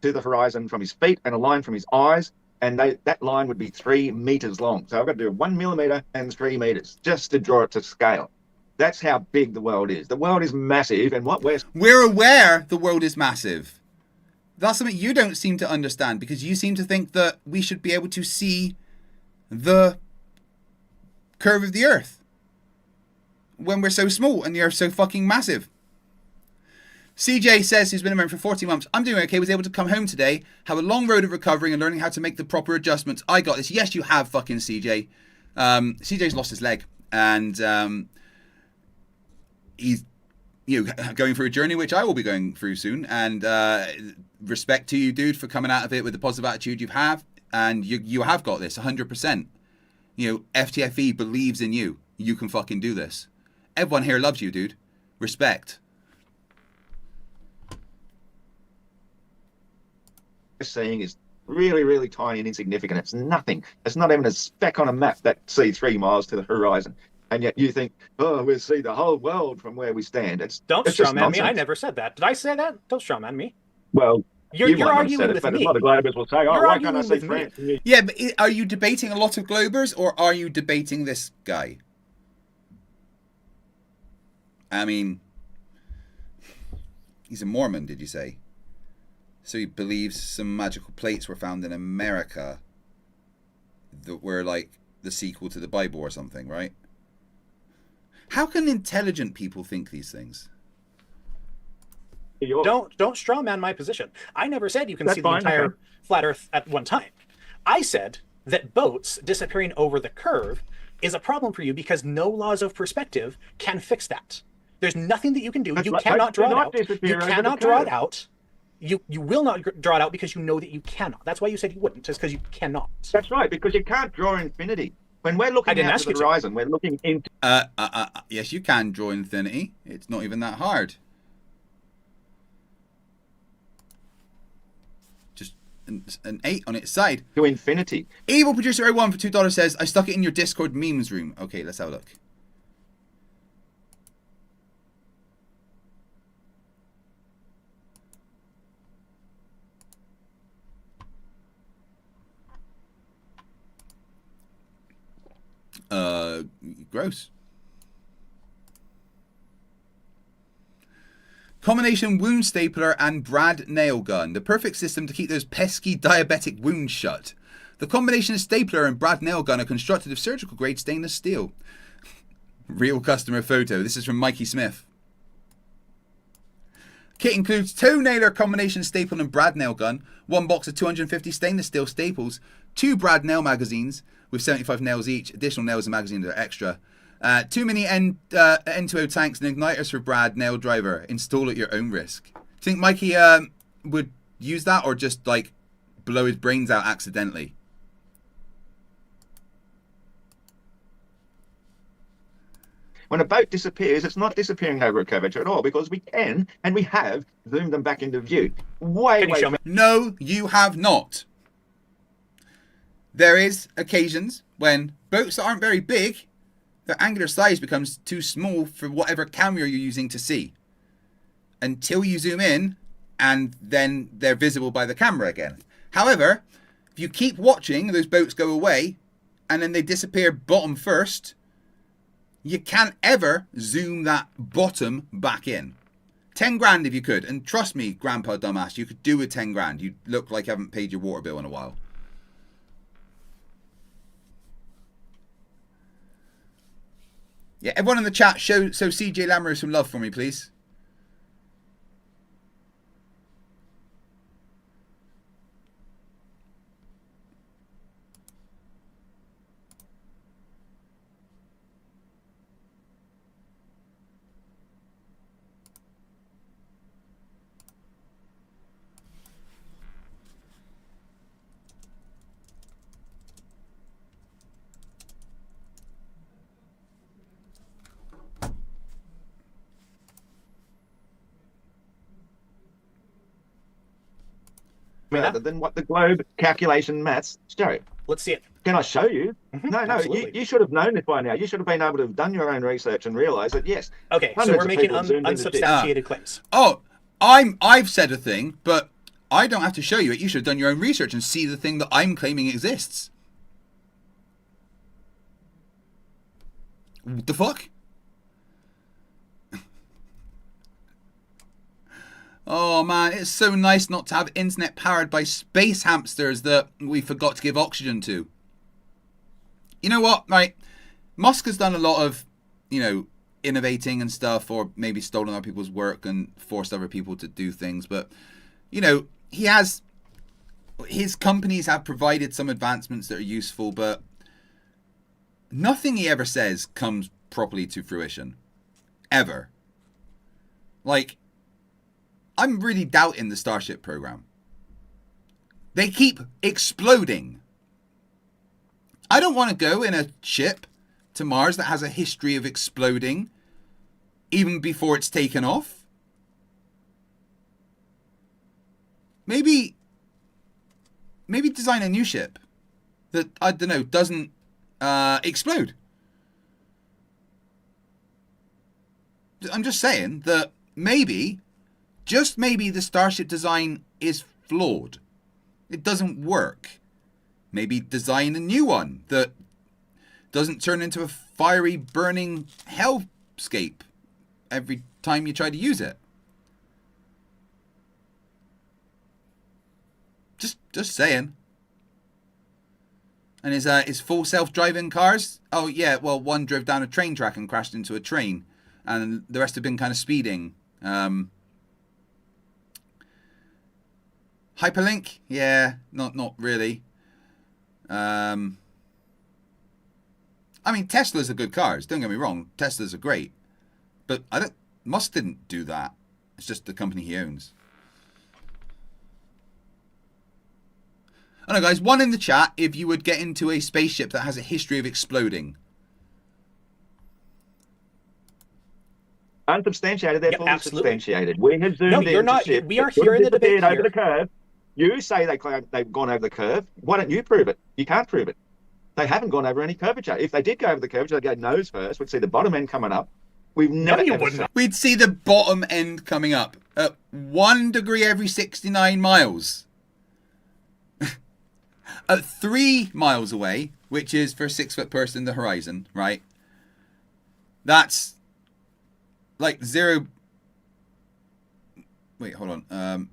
to the horizon from his feet and a line from his eyes, and that line would be 3 meters long. So I've got to do 1 millimeter and 3 meters just to draw it to scale. That's how big the world is. The world is massive, and what we're aware the world is massive. That's something you don't seem to understand, because you seem to think that we should be able to see the curve of the Earth when we're so small and the Earth's so fucking massive. CJ says he's been a member for 40 months. I'm doing okay. Was able to come home today, have a long road of recovering and learning how to make the proper adjustments. I got this. Yes, you have, fucking CJ. CJ's lost his leg, and he's going through a journey which I will be going through soon. And respect to you, dude, for coming out of it with the positive attitude you have, and you have got this 100%. FTFE believes in you. You can fucking do this. Everyone here loves you, dude. Respect. seeing is really, really tiny and insignificant. It's nothing. It's not even a speck on a map that see 3 miles to the horizon. And yet you think, oh, we'll see the whole world from where we stand. Don't strawman me. I never said that. Did I say that? Don't strawman me. Well, you're arguing with but me. A lot of Globers will say, oh, why can't I see France? Yeah, but are you debating a lot of Globers, or are you debating this guy? I mean, he's a Mormon, did you say? So he believes some magical plates were found in America that were like the sequel to the Bible or something, right? How can intelligent people think these things? Don't straw man my position. I never said you can see the entire flat Earth at one time. I said that boats disappearing over the curve is a problem for you because no laws of perspective can fix that. There's nothing that you can do. You cannot draw it out. You cannot draw it out. You will not draw it out because you know that you cannot. That's why you said you wouldn't, just because you cannot. That's right, because you can't draw infinity. When we're looking didn't out ask to you the to. horizon, we're looking into. Yes, you can draw infinity. It's not even that hard. Just an 8 on its side. To infinity. Evil Producer 01 for $2 says, I stuck it in your Discord memes room. Okay, let's have a look. Gross. Combination wound stapler and brad nail gun. The perfect system to keep those pesky diabetic wounds shut. The combination of stapler and brad nail gun are constructed of surgical grade stainless steel. Real customer photo. This is from Mikey Smith. Kit includes toe nailer combination staple and brad nail gun, 1 box of 250 stainless steel staples, 2 brad nail magazines with 75 nails each. Additional nails and magazines are extra. 2 mini N2O tanks and igniters for brad nail driver. Install at your own risk. Do you think Mikey would use that or just like blow his brains out accidentally? When a boat disappears, it's not disappearing over a curvature at all because we can and we have zoomed them back into view. Way. No, you have not. There is occasions when boats that aren't very big, their angular size becomes too small for whatever camera you're using to see. Until you zoom in, and then they're visible by the camera again. However, if you keep watching those boats go away, and then they disappear bottom first, you can't ever zoom that bottom back in. 10 grand if you could. And trust me, Grandpa Dumbass, you could do with 10 grand. You look like you haven't paid your water bill in a while. Yeah, everyone in the chat, show CJ Lamoureux some love for me, please. Rather than what the globe calculation maths show. Let's see it. Can I show you? No, you should have known it by now. You should have been able to have done your own research and realised that, yes. Okay, so we're making unsubstantiated claims. Oh, I've said a thing, but I don't have to show you it. You should have done your own research and see the thing that I'm claiming exists. What the fuck? Oh man, it's so nice not to have internet powered by space hamsters that we forgot to give oxygen to. You know what, right? Musk has done a lot of, innovating and stuff, or maybe stolen other people's work and forced other people to do things. But, his companies have provided some advancements that are useful, but nothing he ever says comes properly to fruition. Ever. Like, I'm really doubting the Starship program. They keep exploding. I don't want to go in a ship to Mars that has a history of exploding even before it's taken off. Maybe design a new ship that, I don't know, doesn't explode. I'm just saying that maybe, just maybe, the Starship design is flawed. It doesn't work. Maybe design a new one that doesn't turn into a fiery, burning hellscape every time you try to use it. Just saying. And his full self-driving cars? Oh yeah, well, one drove down a train track and crashed into a train, and the rest have been kind of speeding. Hyperlink? Yeah, not really. I mean, Teslas are good cars. Don't get me wrong. Teslas are great, but Musk didn't do that. It's just the company he owns. I know, guys, one in the chat if you would get into a spaceship that has a history of exploding. Unsubstantiated, therefore absolutely. substantiated. We have zoomed No, in. you're not. We are here in the debate over here. the curve. You say they've gone over the curve. Why don't you prove it? You can't prove it. They haven't gone over any curvature. If they did go over the curvature, they'd go nose first. We'd see the bottom end coming up. We've never you ever wouldn't. seen- We'd see the bottom end coming up at 1 degree every 69 miles. At 3 miles away, which is for a 6-foot person, the horizon, right? That's like 0. Wait, hold on.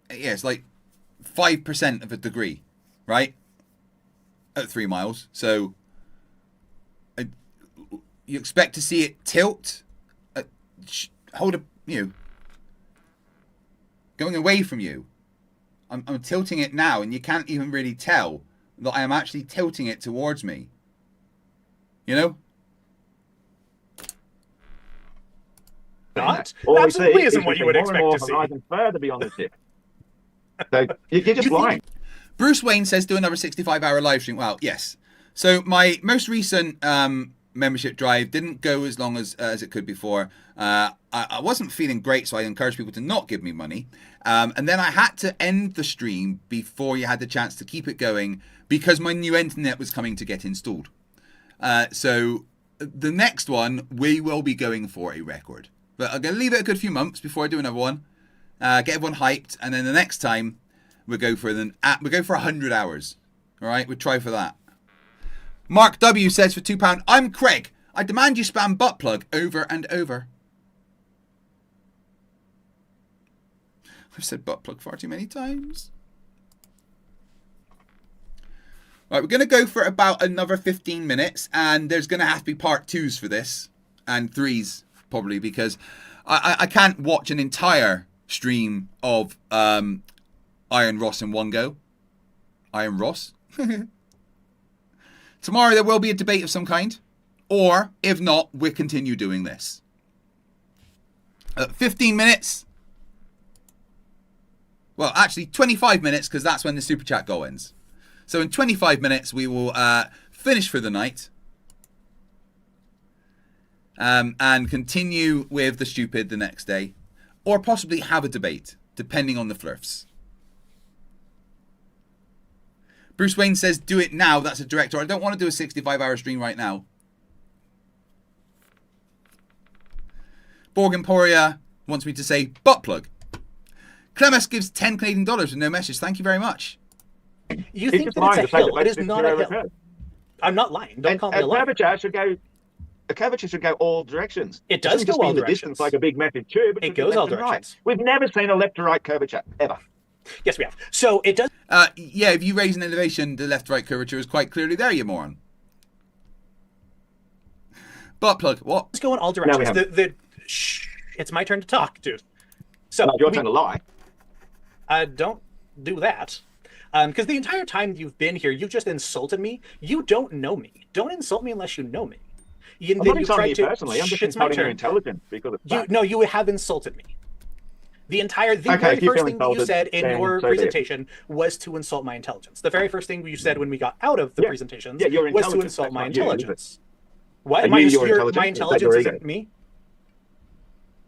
Yeah, it's like 5% of a degree, right? At 3 miles. So you expect to see it tilt, hold up, going away from you. I'm tilting it now, and you can't even really tell that I am actually tilting it towards me. You know? Not. All we Absolutely see isn't is what we you would see more and expect to more see. horizon further beyond the ship. So you're just lying. Bruce Wayne says do another 65-hour live stream. Well, yes. So my most recent membership drive didn't go as long as it could before. I wasn't feeling great, so I encouraged people to not give me money. And then I had to end the stream before you had the chance to keep it going because my new internet was coming to get installed. So the next one, we will be going for a record. But I'm going to leave it a good few months before I do another one. Get everyone hyped. And then the next time, we'll go for 100 hours. All right, we'll try for that. Mark W says for £2, I'm Craig. I demand you spam butt plug over and over. I've said butt plug far too many times. Right, we're going to go for about another 15 minutes, and there's going to have to be part 2s for this, and 3s probably, because I can't watch an entire stream of Iron Ross in one go. Iron Ross? Tomorrow there will be a debate of some kind, or if not, we'll continue doing this. 15 minutes. Well, actually 25 minutes, because that's when the super chat goal ends. So in 25 minutes we will finish for the night and continue with the stupid the next day, or possibly have a debate depending on the Flerfs. Bruce Wayne says, do it now. That's a director. I don't want to do a 65-hour stream right now. Borg Emporia wants me to say butt plug. Clemes gives 10 Canadian dollars with no message. Thank you very much. You think that it's a hill. It is not a hill. I'm not lying. Don't call me a liar. A curvature should go all directions. It does go all the directions. distance like a big massive tube. It goes all directions. Right. We've never seen a left to right curvature, ever. Yes, we have. So it does. Yeah, if you raise an elevation, the left-right curvature is quite clearly there, you moron. Butt plug, what? It's going all directions. Shh, it's my turn to talk, dude. So no, your turn to lie. Don't do that. Because the entire time you've been here, you've just insulted me. You don't know me. Don't insult me unless you know me. I'm not insulting you personally. I'm just insulting your intelligence because it's No, you have insulted me. The very first thing that you said in your presentation was to insult my intelligence. The very first thing you said when we got out of the presentations was to insult my intelligence. What? My intelligence isn't me?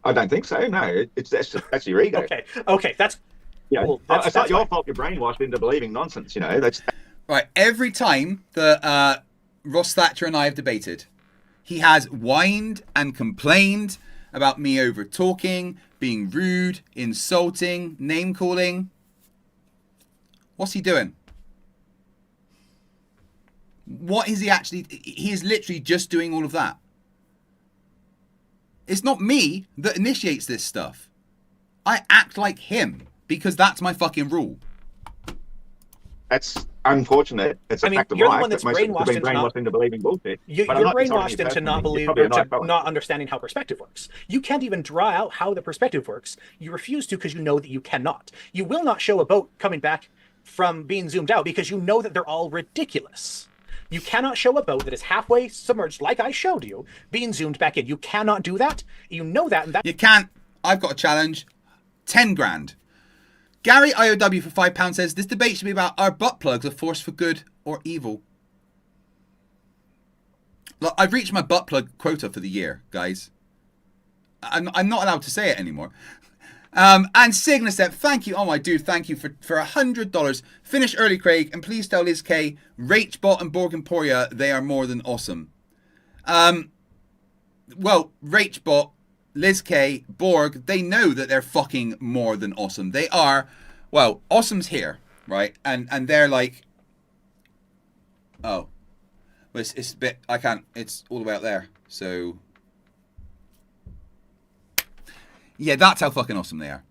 I don't think so. No, that's your ego. Okay, that's. It's not your fault you're brainwashed into believing nonsense. That's right. Every time that Ross Thatcher and I have debated, he has whined and complained about me over talking, being rude, insulting, name calling. What's he doing? What is he actually? He is literally just doing all of that. It's not me that initiates this stuff. I act like him because that's my fucking rule. That's unfortunate. It's a fact of you're life. the one that's brainwashed into believing bullshit. You're brainwashed into not understanding how perspective works. You can't even draw out how the perspective works. You refuse to because you know that you cannot. You will not show a boat coming back from being zoomed out because you know that they're all ridiculous. You cannot show a boat that is halfway submerged, like I showed you, being zoomed back in. You cannot do that. You know that. You can't. I've got a challenge. 10 grand. Gary IOW for £5 says, this debate should be about are butt plugs a force for good or evil? Look, I've reached my butt plug quota for the year, guys. I'm not allowed to say it anymore. And Signasep, thank you. Oh my dude, thank you for $100. Finish early, Craig, and please tell Liz K, Rachbot and Borg Emporia, they are more than awesome. Well, Rachbot, Liz K, Borg, they know that they're fucking more than awesome. They are, well, awesome's here, right? And they're like, oh, well, it's a bit, I can't, it's all the way out there. So, yeah, that's how fucking awesome they are.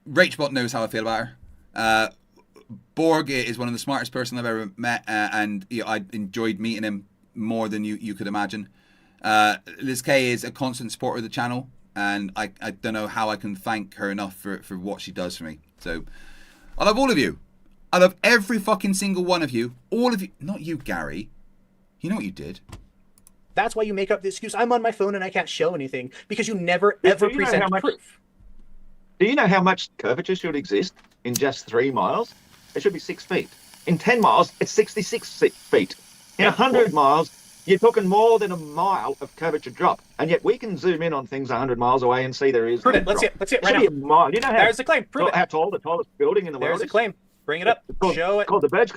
Rachbot knows how I feel about her. Borg is one of the smartest person I've ever met, and you know, I enjoyed meeting him more than you could imagine. Liz K is a constant supporter of the channel, and I don't know how I can thank her enough for what she does for me. So, I love all of you. I love every fucking single one of you. All of you. Not you, Gary. You know what you did. That's why you make up the excuse, I'm on my phone and I can't show anything, because you never, ever present proof. Do you know how much curvature should exist in just 3 miles? It should be 6 feet. In 10 miles, it's 66 feet. In 100 miles, you're talking more than a mile of curvature drop. And yet we can zoom in on things 100 miles away and see there is Prove no it. Let's drop. see it. Let's see it right Should now. be a mile. You know how, There's the claim. Prove it. How tall the tallest building in the world is? There's the claim. Bring it up. Show it. Called the Burj.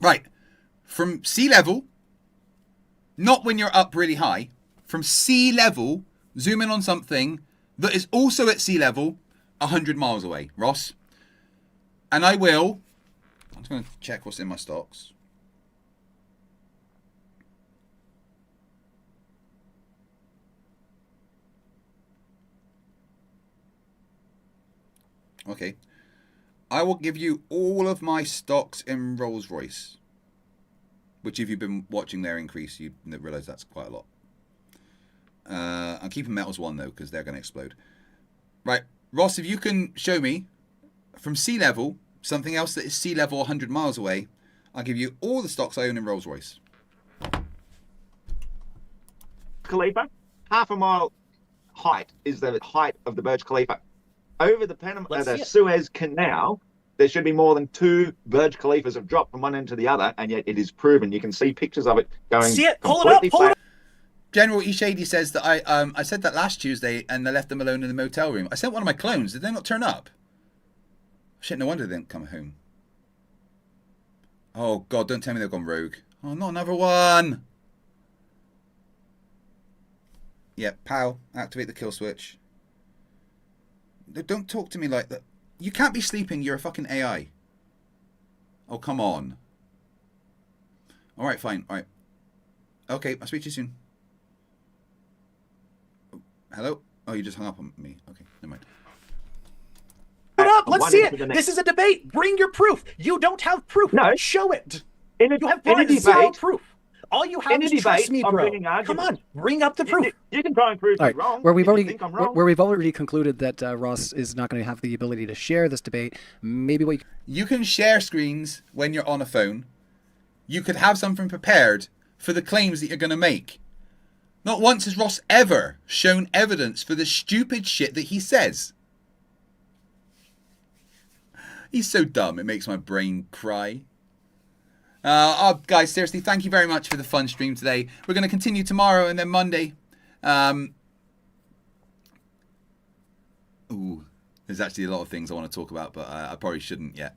Right. From sea level, not when you're up really high, from sea level, zoom in on something that is also at sea level 100 miles away, Ross. And I'm just going to check what's in my stocks. Okay. I will give you all of my stocks in Rolls-Royce. Which, if you've been watching their increase, you realise that's quite a lot. I'm keeping metals 1, though, because they're going to explode. Right. Ross, if you can show me, from sea level, something else that is sea level 100 miles away, I'll give you all the stocks I own in Rolls-Royce. Khalifa, half a mile height is the height of the Burj Khalifa. Over the Suez Canal, there should be more than 2 Burj Khalifas have dropped from one end to the other, and yet it is proven. You can see pictures of it going. See it? Pull it up. Pull it up. General Ishadi says that I said that last Tuesday and I left them alone in the motel room. I sent one of my clones. Did they not turn up? Shit, no wonder they didn't come home. Oh, God, don't tell me they've gone rogue. Oh, not another one. Yeah, POW, activate the kill switch. Don't talk to me like that. You can't be sleeping. You're a fucking AI. Oh, come on. All right, fine. All right. Okay, I'll speak to you soon. Hello? Oh, you just hung up on me. Okay, never mind. Put up. Let's see it. This is a debate. Bring your proof. You don't have proof. No. Show it. You have zero proof. All you have is trust me, bro. Come on, bring up the proof. You can try and prove me wrong. Where we've already concluded that Ross is not going to have the ability to share this debate. Maybe what you can share screens when you're on a phone. You could have something prepared for the claims that you're going to make. Not once has Ross ever shown evidence for the stupid shit that he says. He's so dumb, it makes my brain cry. Guys, seriously, thank you very much for the fun stream today. We're going to continue tomorrow and then Monday. There's actually a lot of things I want to talk about, but I probably shouldn't yet.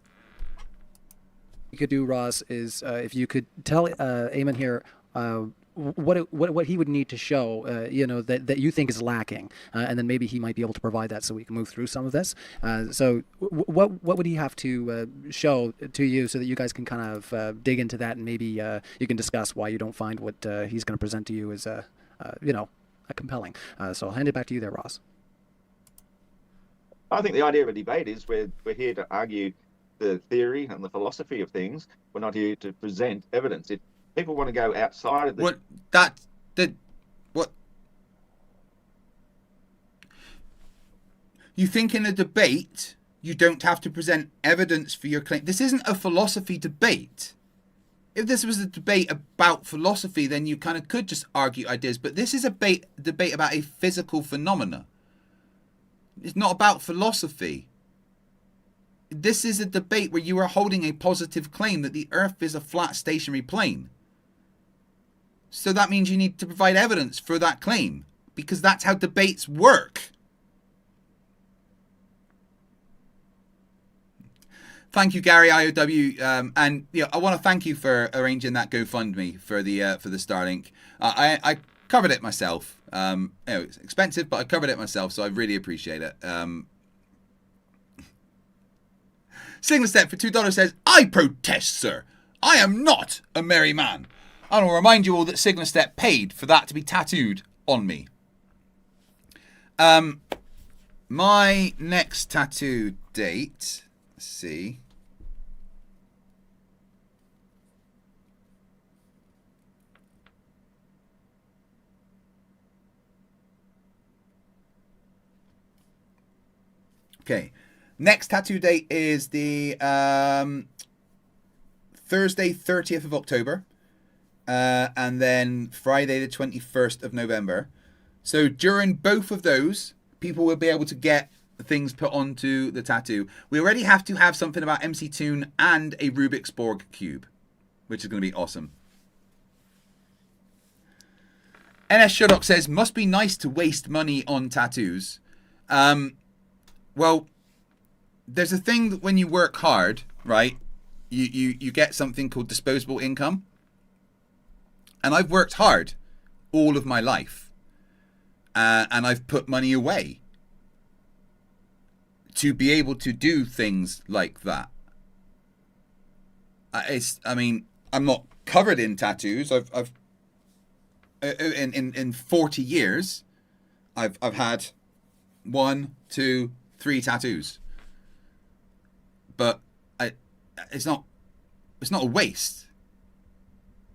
You could do, Ross, is if you could tell Eamon here what he would need to show, that you think is lacking, and then maybe he might be able to provide that so we can move through some of this. So what would he have to show to you so that you guys can kind of dig into that, and maybe you can discuss why you don't find what he's going to present to you as compelling. So I'll hand it back to you there, Ross. I think the idea of a debate is we're here to argue the theory and the philosophy of things. We're not here to present evidence. If people want to go outside of the... What? You think in a debate, you don't have to present evidence for your claim. This isn't a philosophy debate. If this was a debate about philosophy, then you kind of could just argue ideas. But this is a debate about a physical phenomena. It's not about philosophy. this is a debate where you are holding a positive claim that the Earth is a flat stationary plane. So that means you need to provide evidence for that claim, because that's how debates work. Thank you, Gary IOW, and I want to thank you for arranging that GoFundMe for the Starlink. I covered it myself. It's expensive, but I covered it myself, so I really appreciate it. Signal Step for $2 says, "I protest, sir. I am not a merry man." I will remind you all that Signal Step paid for that to be tattooed on me. My next tattoo date. Let's see. Okay. Next tattoo date is the Thursday, 30th of October. And then Friday, the 21st of November. So during both of those, people will be able to get things put onto the tattoo. We already have to have something about MC Toon and a Rubik's Borg cube, which is going to be awesome. NS Sherlock says, "Must be nice to waste money on tattoos." Well, there's a thing that when you work hard, right, you get something called disposable income. And I've worked hard all of my life. And I've put money away to be able to do things like that. I'm not covered in tattoos. I've in 40 years, I've had 1, 2, 3 tattoos. But it's not a waste.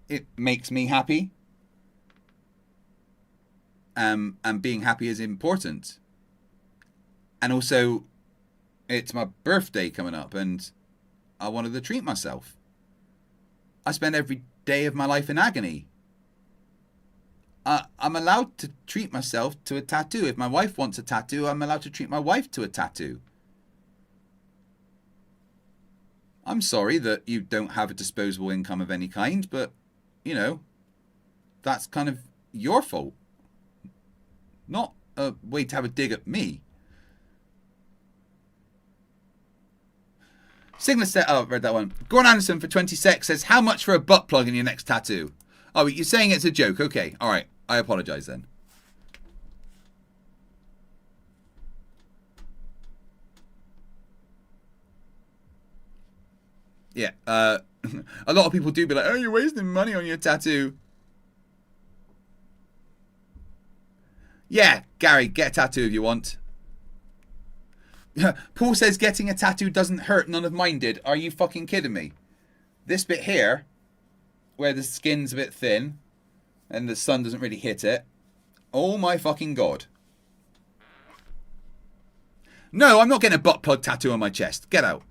It makes me happy. And being happy is important. And also, it's my birthday coming up, and I wanted to treat myself. I spend every day of my life in agony. I'm allowed to treat myself to a tattoo. If my wife wants a tattoo, I'm allowed to treat my wife to a tattoo. I'm sorry that you don't have a disposable income of any kind, but, that's kind of your fault. Not a way to have a dig at me. Sigma set. Oh, read that one. Gordon Anderson for 20 sec says, "How much for a butt plug in your next tattoo?" Oh, you're saying it's a joke. Okay. All right. I apologize then. Yeah. A lot of people do be like, "Oh, you're wasting money on your tattoo." Yeah, Gary, get a tattoo if you want. Paul says getting a tattoo doesn't hurt. None of mine did. Are you fucking kidding me? This bit here, where the skin's a bit thin and the sun doesn't really hit it. Oh my fucking god. No, I'm not getting a butt plug tattoo on my chest. Get out.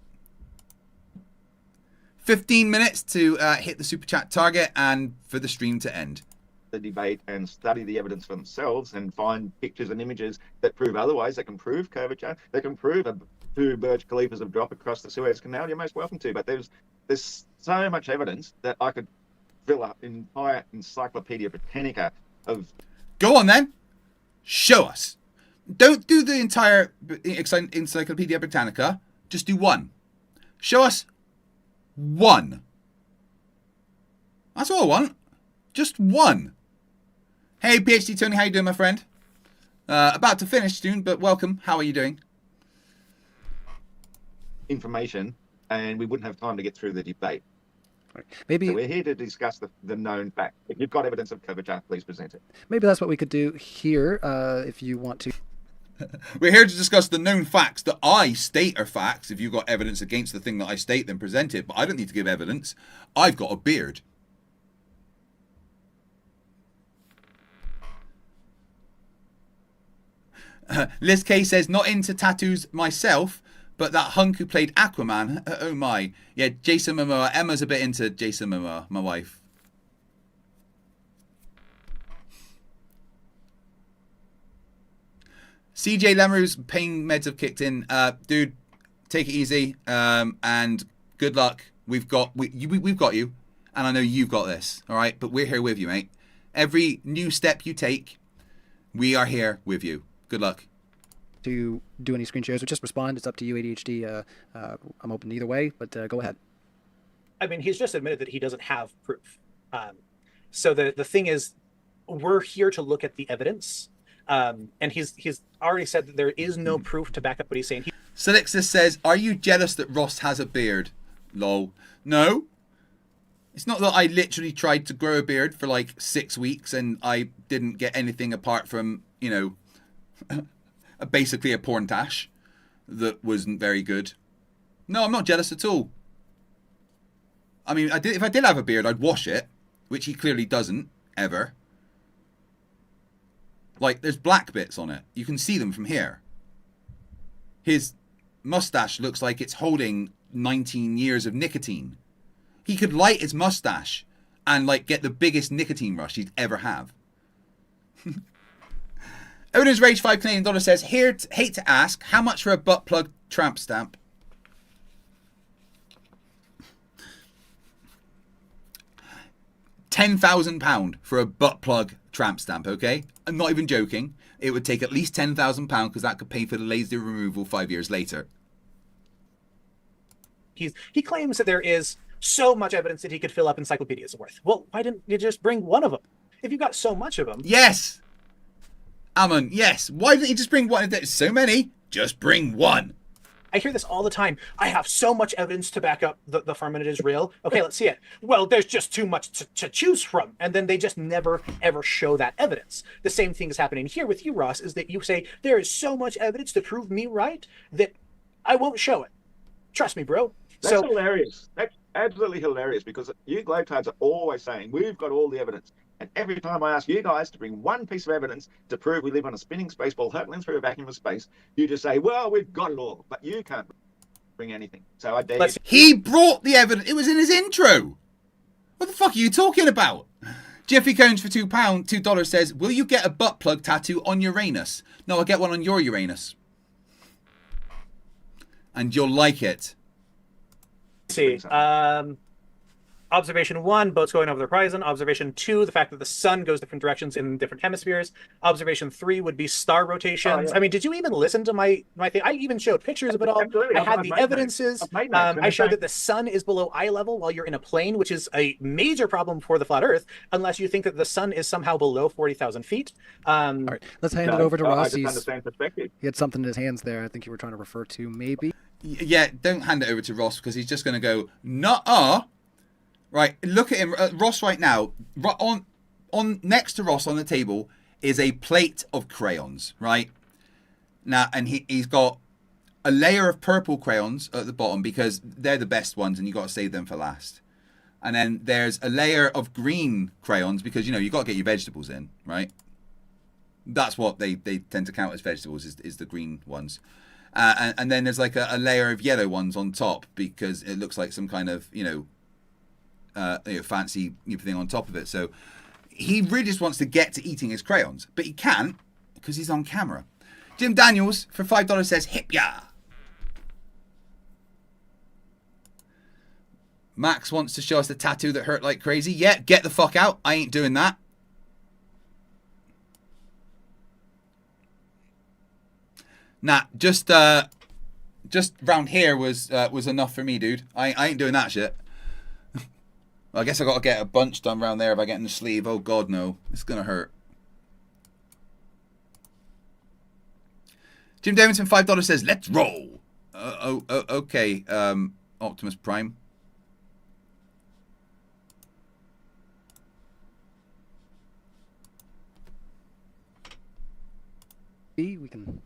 15 minutes to hit the super chat target and for the stream to end. The debate and study the evidence for themselves and find pictures and images that prove otherwise. They can prove curvature. They can prove 2 Burj Khalifas of drop across the Suez Canal. You're most welcome to. But there's so much evidence that I could fill up an entire Encyclopedia Britannica of. Go on then. Show us. Don't do the entire Encyclopedia Britannica. Just do one. Show us one. That's all I want. Just one. Hey, PhD Tony, how you doing, my friend? About to finish soon, but welcome. How are you doing? Information, and we wouldn't have time to get through the debate. Maybe so we're here to discuss the known fact. If you've got evidence of curvature, please present it. Maybe that's what we could do here, if you want to. We're here to discuss the known facts that I state are facts. If you've got evidence against the thing that I state, then present it. But I don't need to give evidence. I've got a beard. Liz K says, "Not into tattoos myself, but that hunk who played Aquaman, oh my." Yeah, Jason Momoa. Emma's a bit into Jason Momoa, my wife. CJ Lemuru's pain meds have kicked in. Dude, take it easy, and good luck. We've got you, and I know you've got this. All right, but we're here with you, mate. Every new step you take, we are here with you. Good luck. To do any screen shares or just respond. It's up to you, ADHD. I'm open either way, but go ahead. I mean, he's just admitted that he doesn't have proof. So the thing is, we're here to look at the evidence. And he's already said that there is no proof to back up what he's saying. Selixus says, are you jealous that Ross has a beard? Lol. No. It's not that I literally tried to grow a beard for like 6 weeks and I didn't get anything apart from, you know, basically a porn tash that wasn't very good. No, I'm not jealous at all. I mean, if I did have a beard, I'd wash it, which he clearly doesn't, ever. Like, there's black bits on it. You can see them from here. His mustache looks like it's holding 19 years of nicotine. He could light his mustache and, like, get the biggest nicotine rush he'd ever have. Odin's Rage 5 Canadian dollar says, hate to ask, how much for a butt plug tramp stamp? £10,000 for a butt plug tramp stamp, okay? I'm not even joking. It would take at least £10,000 because that could pay for the laser removal 5 years later. He claims that there is so much evidence that he could fill up encyclopedias worth. Well, why didn't you just bring one of them? If you've got so much of them. Yes! Ammon, yes. Why didn't you just bring one? There's so many. Just bring one. I hear this all the time. I have so much evidence to back up the firmament is real. Okay, let's see it. Well, there's just too much to choose from. And then they just never, ever show that evidence. The same thing is happening here with you, Ross, is that you say, there is so much evidence to prove me right that I won't show it. Trust me, bro. That's hilarious. That's absolutely hilarious because you globetards are always saying, we've got all the evidence. And every time I ask you guys to bring one piece of evidence to prove we live on a spinning space ball hurtling through a vacuum of space, you just say, well, we've got it all. But you can't bring anything. So I dare you. He brought the evidence. It was in his intro. What the fuck are you talking about? Jeffrey Cones for $2 says, will you get a butt plug tattoo on Uranus? No, I'll get one on your Uranus. And you'll like it. Let's see. Observation 1, boats going over the horizon. Observation 2, the fact that the sun goes different directions in different hemispheres. Observation 3 would be star rotations. Oh, yeah. I mean, did you even listen to my thing? I even showed pictures of it all. Absolutely. I had the evidences. I showed that the sun is below eye level while you're in a plane, which is a major problem for the flat Earth, unless you think that the sun is somehow below 40,000 feet. All right, let's hand it over to Ross. He had something in his hands there I think you were trying to refer to, maybe. Yeah, don't hand it over to Ross because he's just going to go, nuh-uh. Right, look at him, Ross right now. On next to Ross on the table is a plate of crayons, right? Now, and he's got a layer of purple crayons at the bottom because they're the best ones and you got to save them for last. And then there's a layer of green crayons because, you know, you got to get your vegetables in, right? That's what they tend to count as vegetables is the green ones. And then there's like a layer of yellow ones on top because it looks like some kind of, fancy thing on top of it. So he really just wants to get to eating his crayons, but he can't because he's on camera. Jim Daniels for $5 says, hip ya. Max wants to show us the tattoo that hurt like crazy. Yeah, get the fuck out. I ain't doing that. Nah, just round here was enough for me, dude. I ain't doing that shit. I guess I got to get a bunch done around there if I get in the sleeve. Oh God, no. It's going to hurt. Jim Davidson, $5 says, let's roll. Okay, Optimus Prime. We can...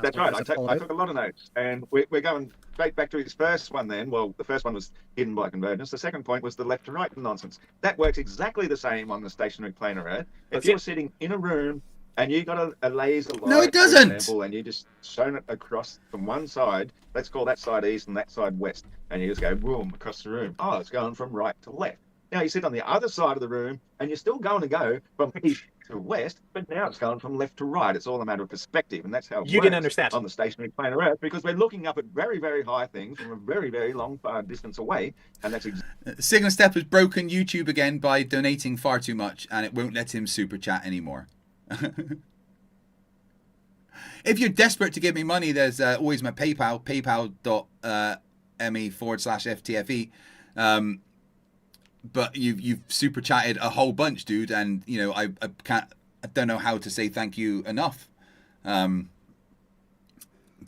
That's right. I took a lot of notes, and we're going straight back to his first one then. Well, the first one was hidden by convergence. The second point was the left to right nonsense. That works exactly the same on the stationary planar Earth. If you're sitting in a room and you got a laser light, no, it doesn't. For example, and you just shone it across from one side, let's call that side east and that side west, and you just go boom across the room. Oh, it's going from right to left. Now you sit on the other side of the room and you're still going to go from east to west, but now it's going from left to right. It's all a matter of perspective, and that's how it You didn't works understand. on the stationary planar Earth, because we're looking up at very, very high things from a very, very long distance away, and that's Signal Step has broken YouTube again by donating far too much, and it won't let him super chat anymore. If you're desperate to give me money, there's always my PayPal, paypal.me/FTFE. But you've super chatted a whole bunch, dude, and you know I don't know how to say thank you enough. But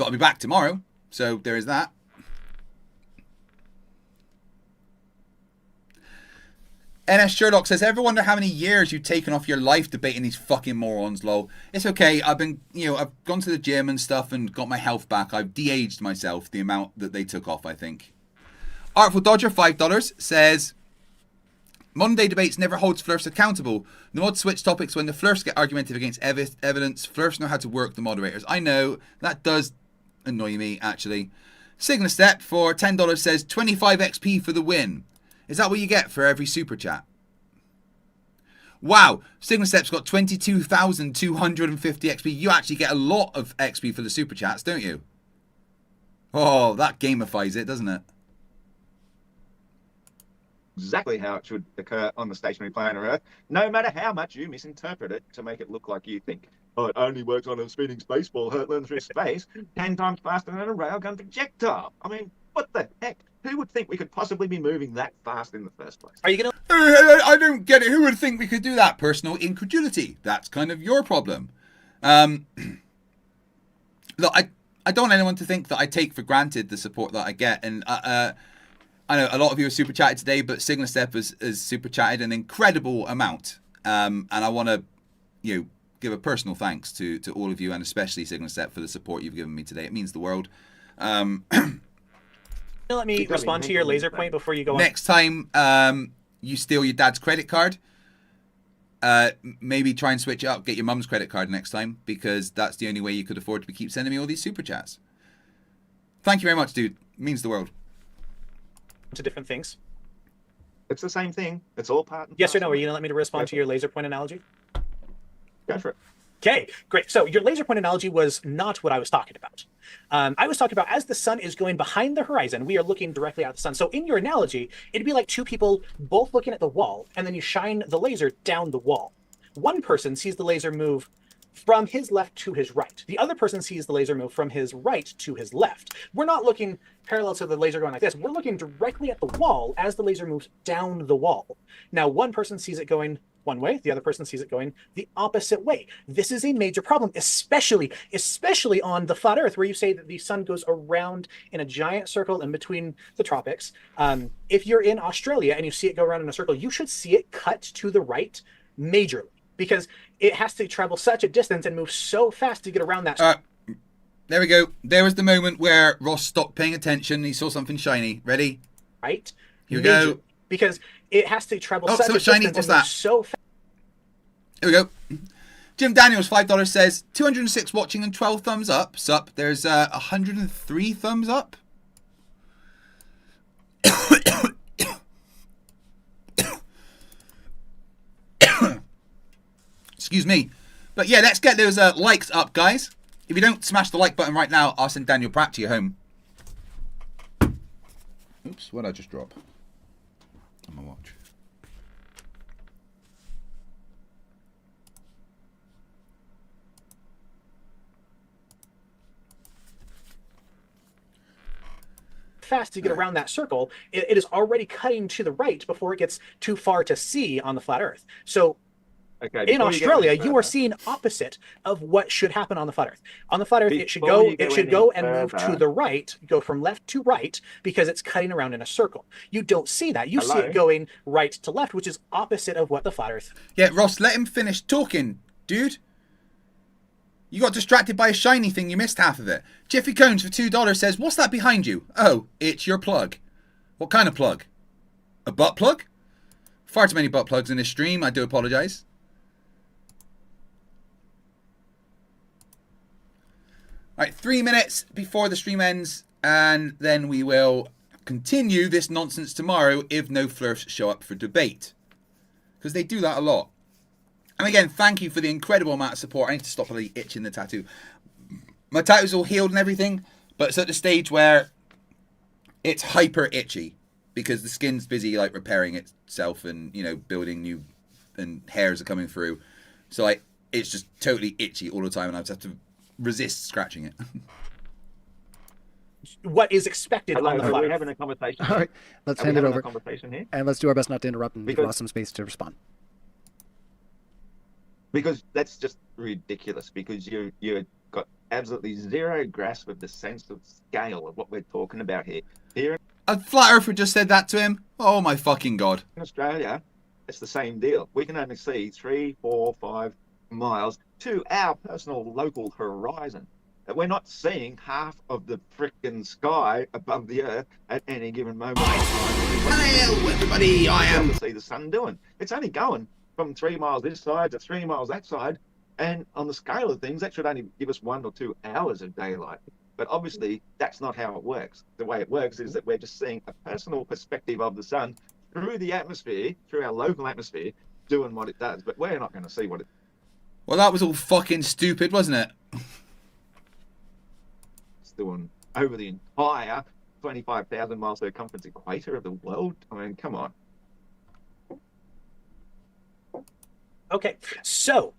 I'll be back tomorrow, so there is that. NS Sherlock says, ever wonder how many years you've taken off your life debating these fucking morons, lol? It's okay. I've gone to the gym and stuff and got my health back. I've de-aged myself the amount that they took off, I think. Artful Dodger, $5, says, modern day debates never holds Flerfs accountable. The mods switch topics when the Flerfs get argumentative against evidence. Flerfs know how to work the moderators. I know, that does annoy me, actually. Signal Step for $10 says, 25 XP for the win. Is that what you get for every super chat? Wow, Signal Step's got 22,250 XP. You actually get a lot of XP for the super chats, don't you? Oh, that gamifies it, doesn't it? exactly how it should occur on the stationary planar Earth, no matter how much you misinterpret it to make it look like you think. Oh, it only works on a spinning space ball hurtling through space 10 times faster than a railgun projectile. I mean, what the heck? Who would think we could possibly be moving that fast in the first place? Are you going to... I don't get it. Who would think we could do that? Personal incredulity. That's kind of your problem. Look, I don't want anyone to think that I take for granted the support that I get. And I know a lot of you are super chatted today, but Signal Step has super chatted an incredible amount. And I want to, give a personal thanks to all of you, and especially Signal Step, for the support you've given me today. It means the world. Let me respond to your laser point before you go on. Next time you steal your dad's credit card, maybe try and switch it up. Get your mum's credit card next time, because that's the only way you could afford to keep sending me all these super chats. Thank you very much, dude. It means the world. To different things. It's the same thing. It's all part and yes or no? Are you going to let me respond to your laser point analogy? Go for it. Okay, great. So your laser point analogy was not what I was talking about. I was talking about as the sun is going behind the horizon, we are looking directly at the sun. So in your analogy, it'd be like two people both looking at the wall, and then you shine the laser down the wall. One person sees the laser move from his left to his right. The other person sees the laser move from his right to his left. We're not looking parallel to the laser going like this. We're looking directly at the wall as the laser moves down the wall. Now, one person sees it going one way, the other person sees it going the opposite way. This is a major problem, especially on the flat Earth, where you say that the sun goes around in a giant circle in between the tropics. If you're in Australia and you see it go around in a circle, you should see it cut to the right majorly, because it has to travel such a distance and move so fast to get around that. There we go. There was the moment where Ross stopped paying attention. He saw something shiny. Ready? Right. Here we go. Because it has to travel such a something shiny. distance What's and move that? so fast. Here we go. Jim Daniels, $5 says 206 watching and 12 thumbs up. Sup. There's 103 thumbs up. Excuse me. But yeah, let's get those likes up, guys. If you don't smash the like button right now, I'll send Daniel Pratt to your home. Oops, what did I just drop? On my watch. Fast to get around that circle, it is already cutting to the right before it gets too far to see on the flat Earth. So in Australia, you are seeing opposite of what should happen on the flat Earth. On the flat Earth, it should go and move to the right, go from left to right, because it's cutting around in a circle. You don't see that. You see it going right to left, which is opposite of what the flat Earth. Yeah, Ross, let him finish talking, dude. You got distracted by a shiny thing. You missed half of it. Jeffrey Cones for $2 says, what's that behind you? Oh, it's your plug. What kind of plug? A butt plug? Far too many butt plugs in this stream. I do apologize. All right, 3 minutes before the stream ends, and then we will continue this nonsense tomorrow if no Flerfs show up for debate. Because they do that a lot. And again, thank you for the incredible amount of support. I need to stop really itching the tattoo. My tattoo's all healed and everything, but it's at the stage where it's hyper itchy because the skin's busy like repairing itself and, you know, building new, and hairs are coming through. So like it's just totally itchy all the time, and I just have to resist scratching it. What is expected on the Are flat we Earth? having a conversation? All right, let's Are hand we it having over. a conversation here? And let's do our best not to interrupt and give Because- Ross some space to respond. Because that's just ridiculous. Because you got absolutely zero grasp of the sense of scale of what we're talking about here. Here A flat earther just said that to him. Oh my fucking god. in Australia, it's the same deal. We can only see 3, 4, 5 miles to our personal local horizon. We're not seeing half of the frickin' sky above the earth at any given moment. Hello, everybody. I am. To see the sun doing. It's only going from 3 miles this side to 3 miles that side, and on the scale of things, that should only give us 1 or 2 hours of daylight. But obviously, that's not how it works. The way it works is that we're just seeing a personal perspective of the sun through the atmosphere, through our local atmosphere, doing what it does. But we're not going to see what it's Well, that was all fucking stupid, wasn't it? doing over the entire 25,000 mile circumference equator of the world. I mean, come on. Okay, so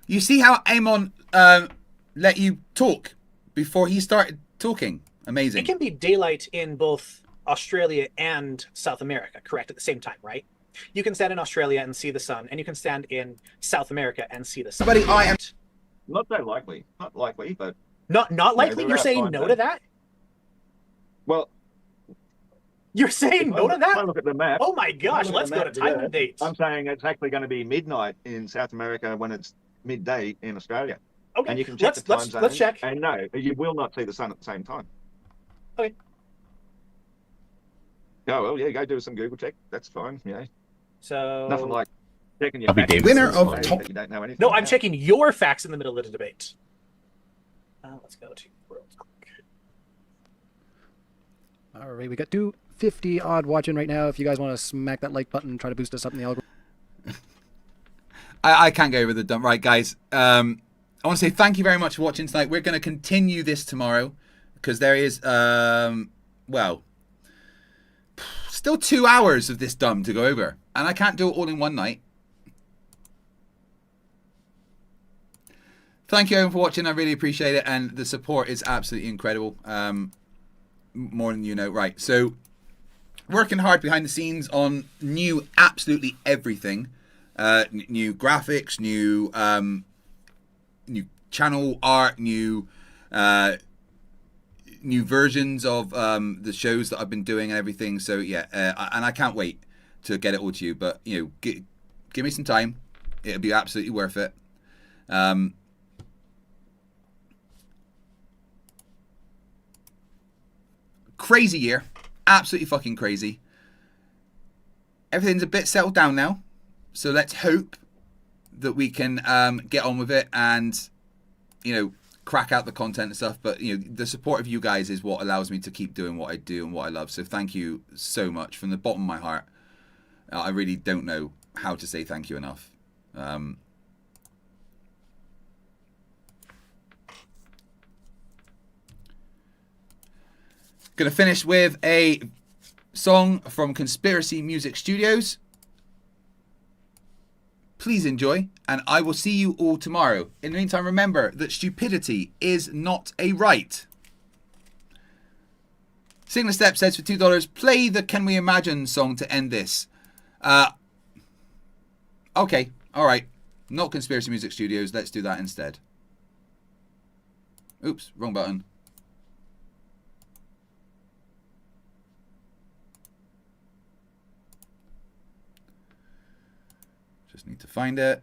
You see how Amon let you talk before he started talking? Amazing. it can be daylight in both Australia and South America, correct, at the same time, right? You can stand in Australia and see the sun, and you can stand in South America and see the sun. Everybody, I am. Not so likely. Not likely, but Not likely. there You're are saying times no that- to that? well, You're saying no to if I that? look at the map. Oh my gosh, Look at let's the go map to time here. and date. I'm saying it's actually going to be midnight in South America when it's midday in Australia. Okay, And you can check the time zone. let's check. And no, you will not see the sun at the same time. Okay. Oh, well, yeah, go do some Google check. That's fine. You know, So nothing like checking your I'll be facts Winner and of saying top- that you don't know anything no, I'm about. checking your facts in the middle of the debate. Let's go to World Clock. All right, we got 250 odd watching right now. If you guys want to smack that like button and try to boost us up in the algorithm. I can't go over the dump. Right, guys. I want to say thank you very much for watching tonight. We're going to continue this tomorrow because there is, well, still 2 hours of this dumb to go over. And I can't do it all in one night. Thank you everyone for watching. I really appreciate it. And the support is absolutely incredible. More than you know. Right, so working hard behind the scenes on new absolutely everything. New graphics, new channel art, new versions of the shows that I've been doing and everything. So yeah, and I can't wait to get it all to you. But you know, give me some time; it'll be absolutely worth it. Crazy year, absolutely fucking crazy. Everything's a bit settled down now. So let's hope that we can get on with it and, you know, crack out the content and stuff. But, you know, the support of you guys is what allows me to keep doing what I do and what I love. So thank you so much from the bottom of my heart. I really don't know how to say thank you enough. Gonna finish with a song from Conspiracy Music Studios. Please enjoy, and I will see you all tomorrow. In the meantime, remember that stupidity is not a right. Signal Step says for $2, play the Can We Imagine song to end this. Okay, alright. Not Conspiracy Music Studios, let's do that instead. Oops, wrong button. Just need to find it.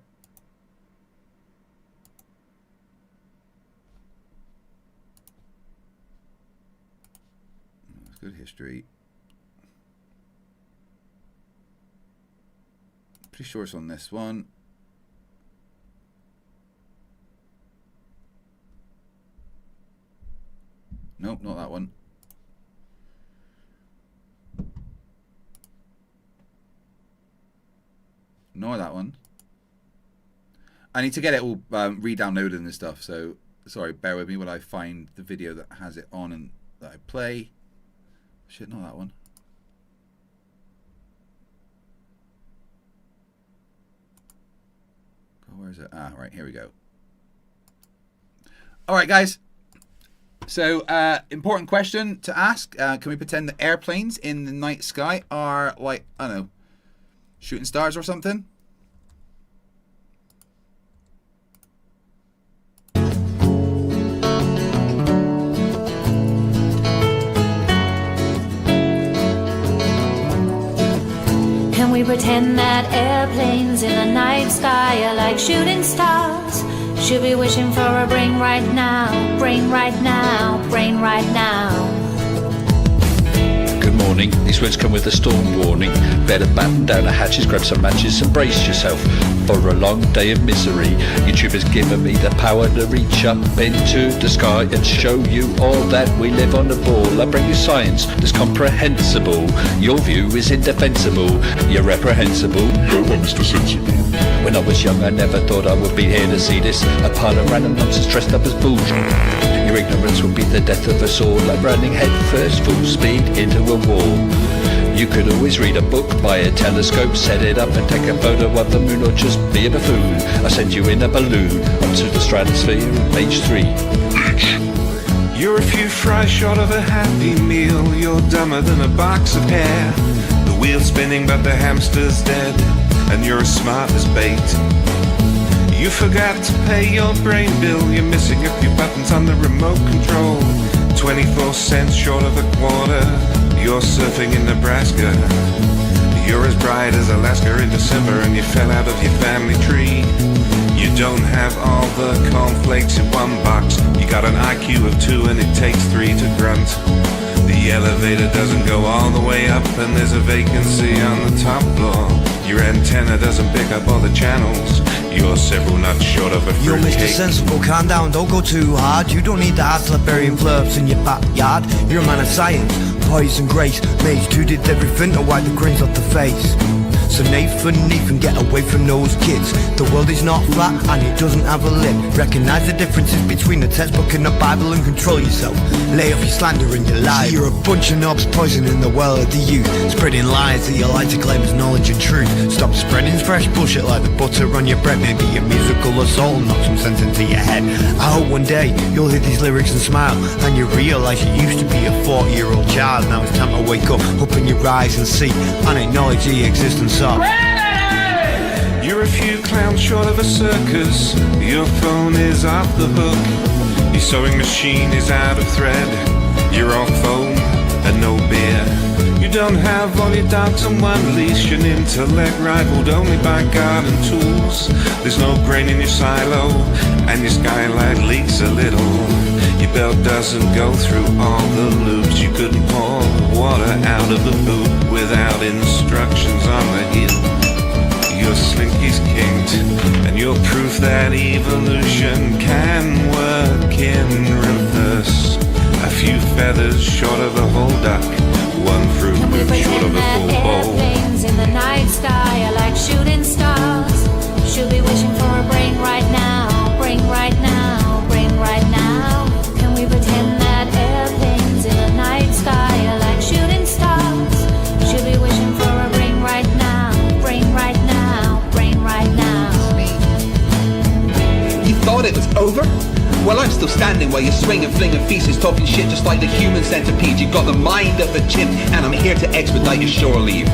Let's go to history. Pretty sure it's on this one. Nope, not that one. Nor that one. I need to get it all re-downloaded and stuff. So sorry, bear with me while I find the video that has it on and that I play. Shit, not that one. Oh, where is it? Ah, right, here we go. All right, guys. So, important question to ask. Can we pretend that airplanes in the night sky are like, I don't know, shooting stars or something? Can we pretend that airplanes in the night sky are like shooting stars? Should be wishing for a brain right now, brain right now, brain right now. Good morning, these words come with a storm warning. Better batten down the hatches, grab some matches and brace yourself for a long day of misery. YouTube has given me the power to reach up into the sky and show you all that we live on the ball. I bring you science that's comprehensible. Your view is indefensible, you're reprehensible. Go on, Mr. Sensible. When I was young I never thought I would be here to see this. A pile of random nonsense dressed up as bullshit. Your ignorance will be the death of us all, like running head first full speed into a wall. You could always read a book, buy a telescope, set it up and take a photo of the moon, or just be a buffoon. I send you in a balloon up to the stratosphere on page 3. You're a few fries short of a happy meal. You're dumber than a box of hair. The wheel's spinning but the hamster's dead, and you're as smart as bait. You forgot to pay your brain bill. You're missing a few buttons on the remote control. 24 cents short of a quarter. You're surfing in Nebraska. You're as bright as Alaska in December, and you fell out of your family tree. You don't have all the cornflakes in one box. You got an IQ of 2 and it takes 3 to grunt. The elevator doesn't go all the way up, and there's a vacancy on the top floor. Your antenna doesn't pick up all the channels. You're several nuts short of a fruitcake. You're Mr. Sensible, calm down, don't go too hard. You don't need the hard Siberian flerfs in your backyard. You're a man of science, poise and grace. Mage 2 did everything to wipe the grins off the face. So Nathan, get away from those kids. The world is not flat and it doesn't have a lid. Recognise the differences between the textbook and the Bible and control yourself. Lay off your slander and your lies. You're a bunch of knobs poisoning the world of the youth, spreading lies that you like to claim as knowledge and truth. Stop spreading fresh bullshit like the butter on your bread. Maybe a musical assault and knock some sense into your head. I hope one day you'll hear these lyrics and smile, and you realise you used to be a 40-year-old child. Now it's time to wake up, open your eyes and see, and acknowledge the existence of. You're a few clowns short of a circus. Your phone is off the hook. Your sewing machine is out of thread. You're off foam and no beer. You don't have all your dogs on one leash. An intellect rivaled only by garden tools. There's no grain in your silo, and your skylight leaks a little. Your belt doesn't go through all the loops. You couldn't pour water out of a boot without instructions on the heel. Your slinky's kinked, and you're proof that evolution can work in reverse. A few feathers short of a whole duck, one fruit short of a full bowl. Airplanes in the night sky are like shooting stars. Should be wishing for a brain right now, brain right now, brain right now. Can we pretend that airplanes in the night sky are like shooting stars? Should be wishing for a brain right now, brain right now, brain right now. You thought it was over? Well, I'm still standing while you're swinging, flinging feces, talking shit just like the human centipede. You've got the mind of a chimp, and I'm here to expedite your shore leave.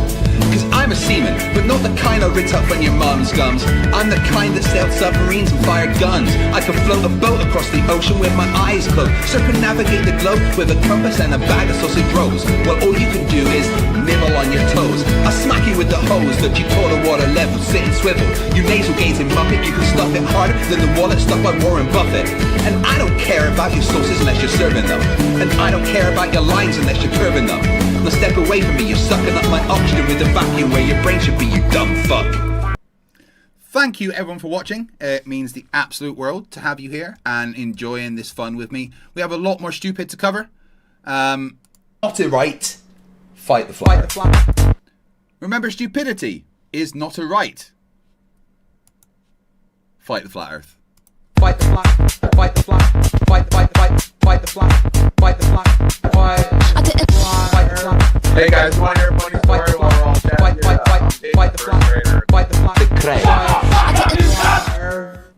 Cause I'm a seaman, but not the kind I rit up on your mom's gums. I'm the kind that sailed submarines and fired guns. I could float a boat across the ocean with my eyes closed, circumnavigate the globe with a compass and a bag of sausage rolls. Well, all you can do is nibble on your toes. I smack you with the hose that you call a water level, sit and swivel. You nasal gazing muppet, you can stuff it harder than the wallet stuffed by Warren Buffett. And I don't care about your sauces unless you're serving them, and I don't care about your lines unless you're curving them. Now step away from me, you're sucking up my oxygen with a vacuum where your brain should be, you dumb fuck. Thank you everyone for watching. It means the absolute world to have you here and enjoying this fun with me. We have a lot more stupid to cover. Not it right. Fight the fly. Remember, stupidity is not a right. Fight the flat Earth. Fight the flat, fight the flat, fight the flat, fight the flat, fight the flat. Hey guys, want to hear a funny story while we're all chatting? Fight the flat, fight the flat, fight the flat.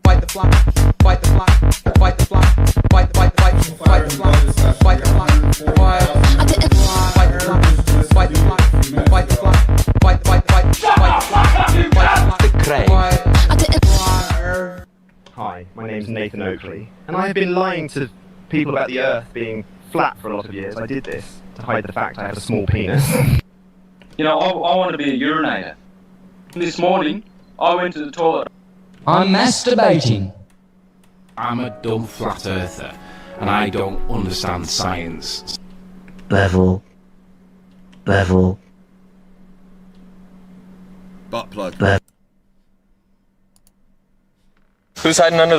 Fight the flat, fight the flat, fight the flat, fight the flat, fight the flat, fight the flat, fight the flat, fight the flat, fight the flat. Hi, my name's Nathan Oakley, and I have been lying to people about the Earth being flat for a lot of years. I did this to hide the fact I have a small penis. You know, I want to be a urinator. This morning, I went to the toilet. I'm masturbating. I'm a dumb flat earther, and I don't understand science. Level. Butt plug. Who's hiding under the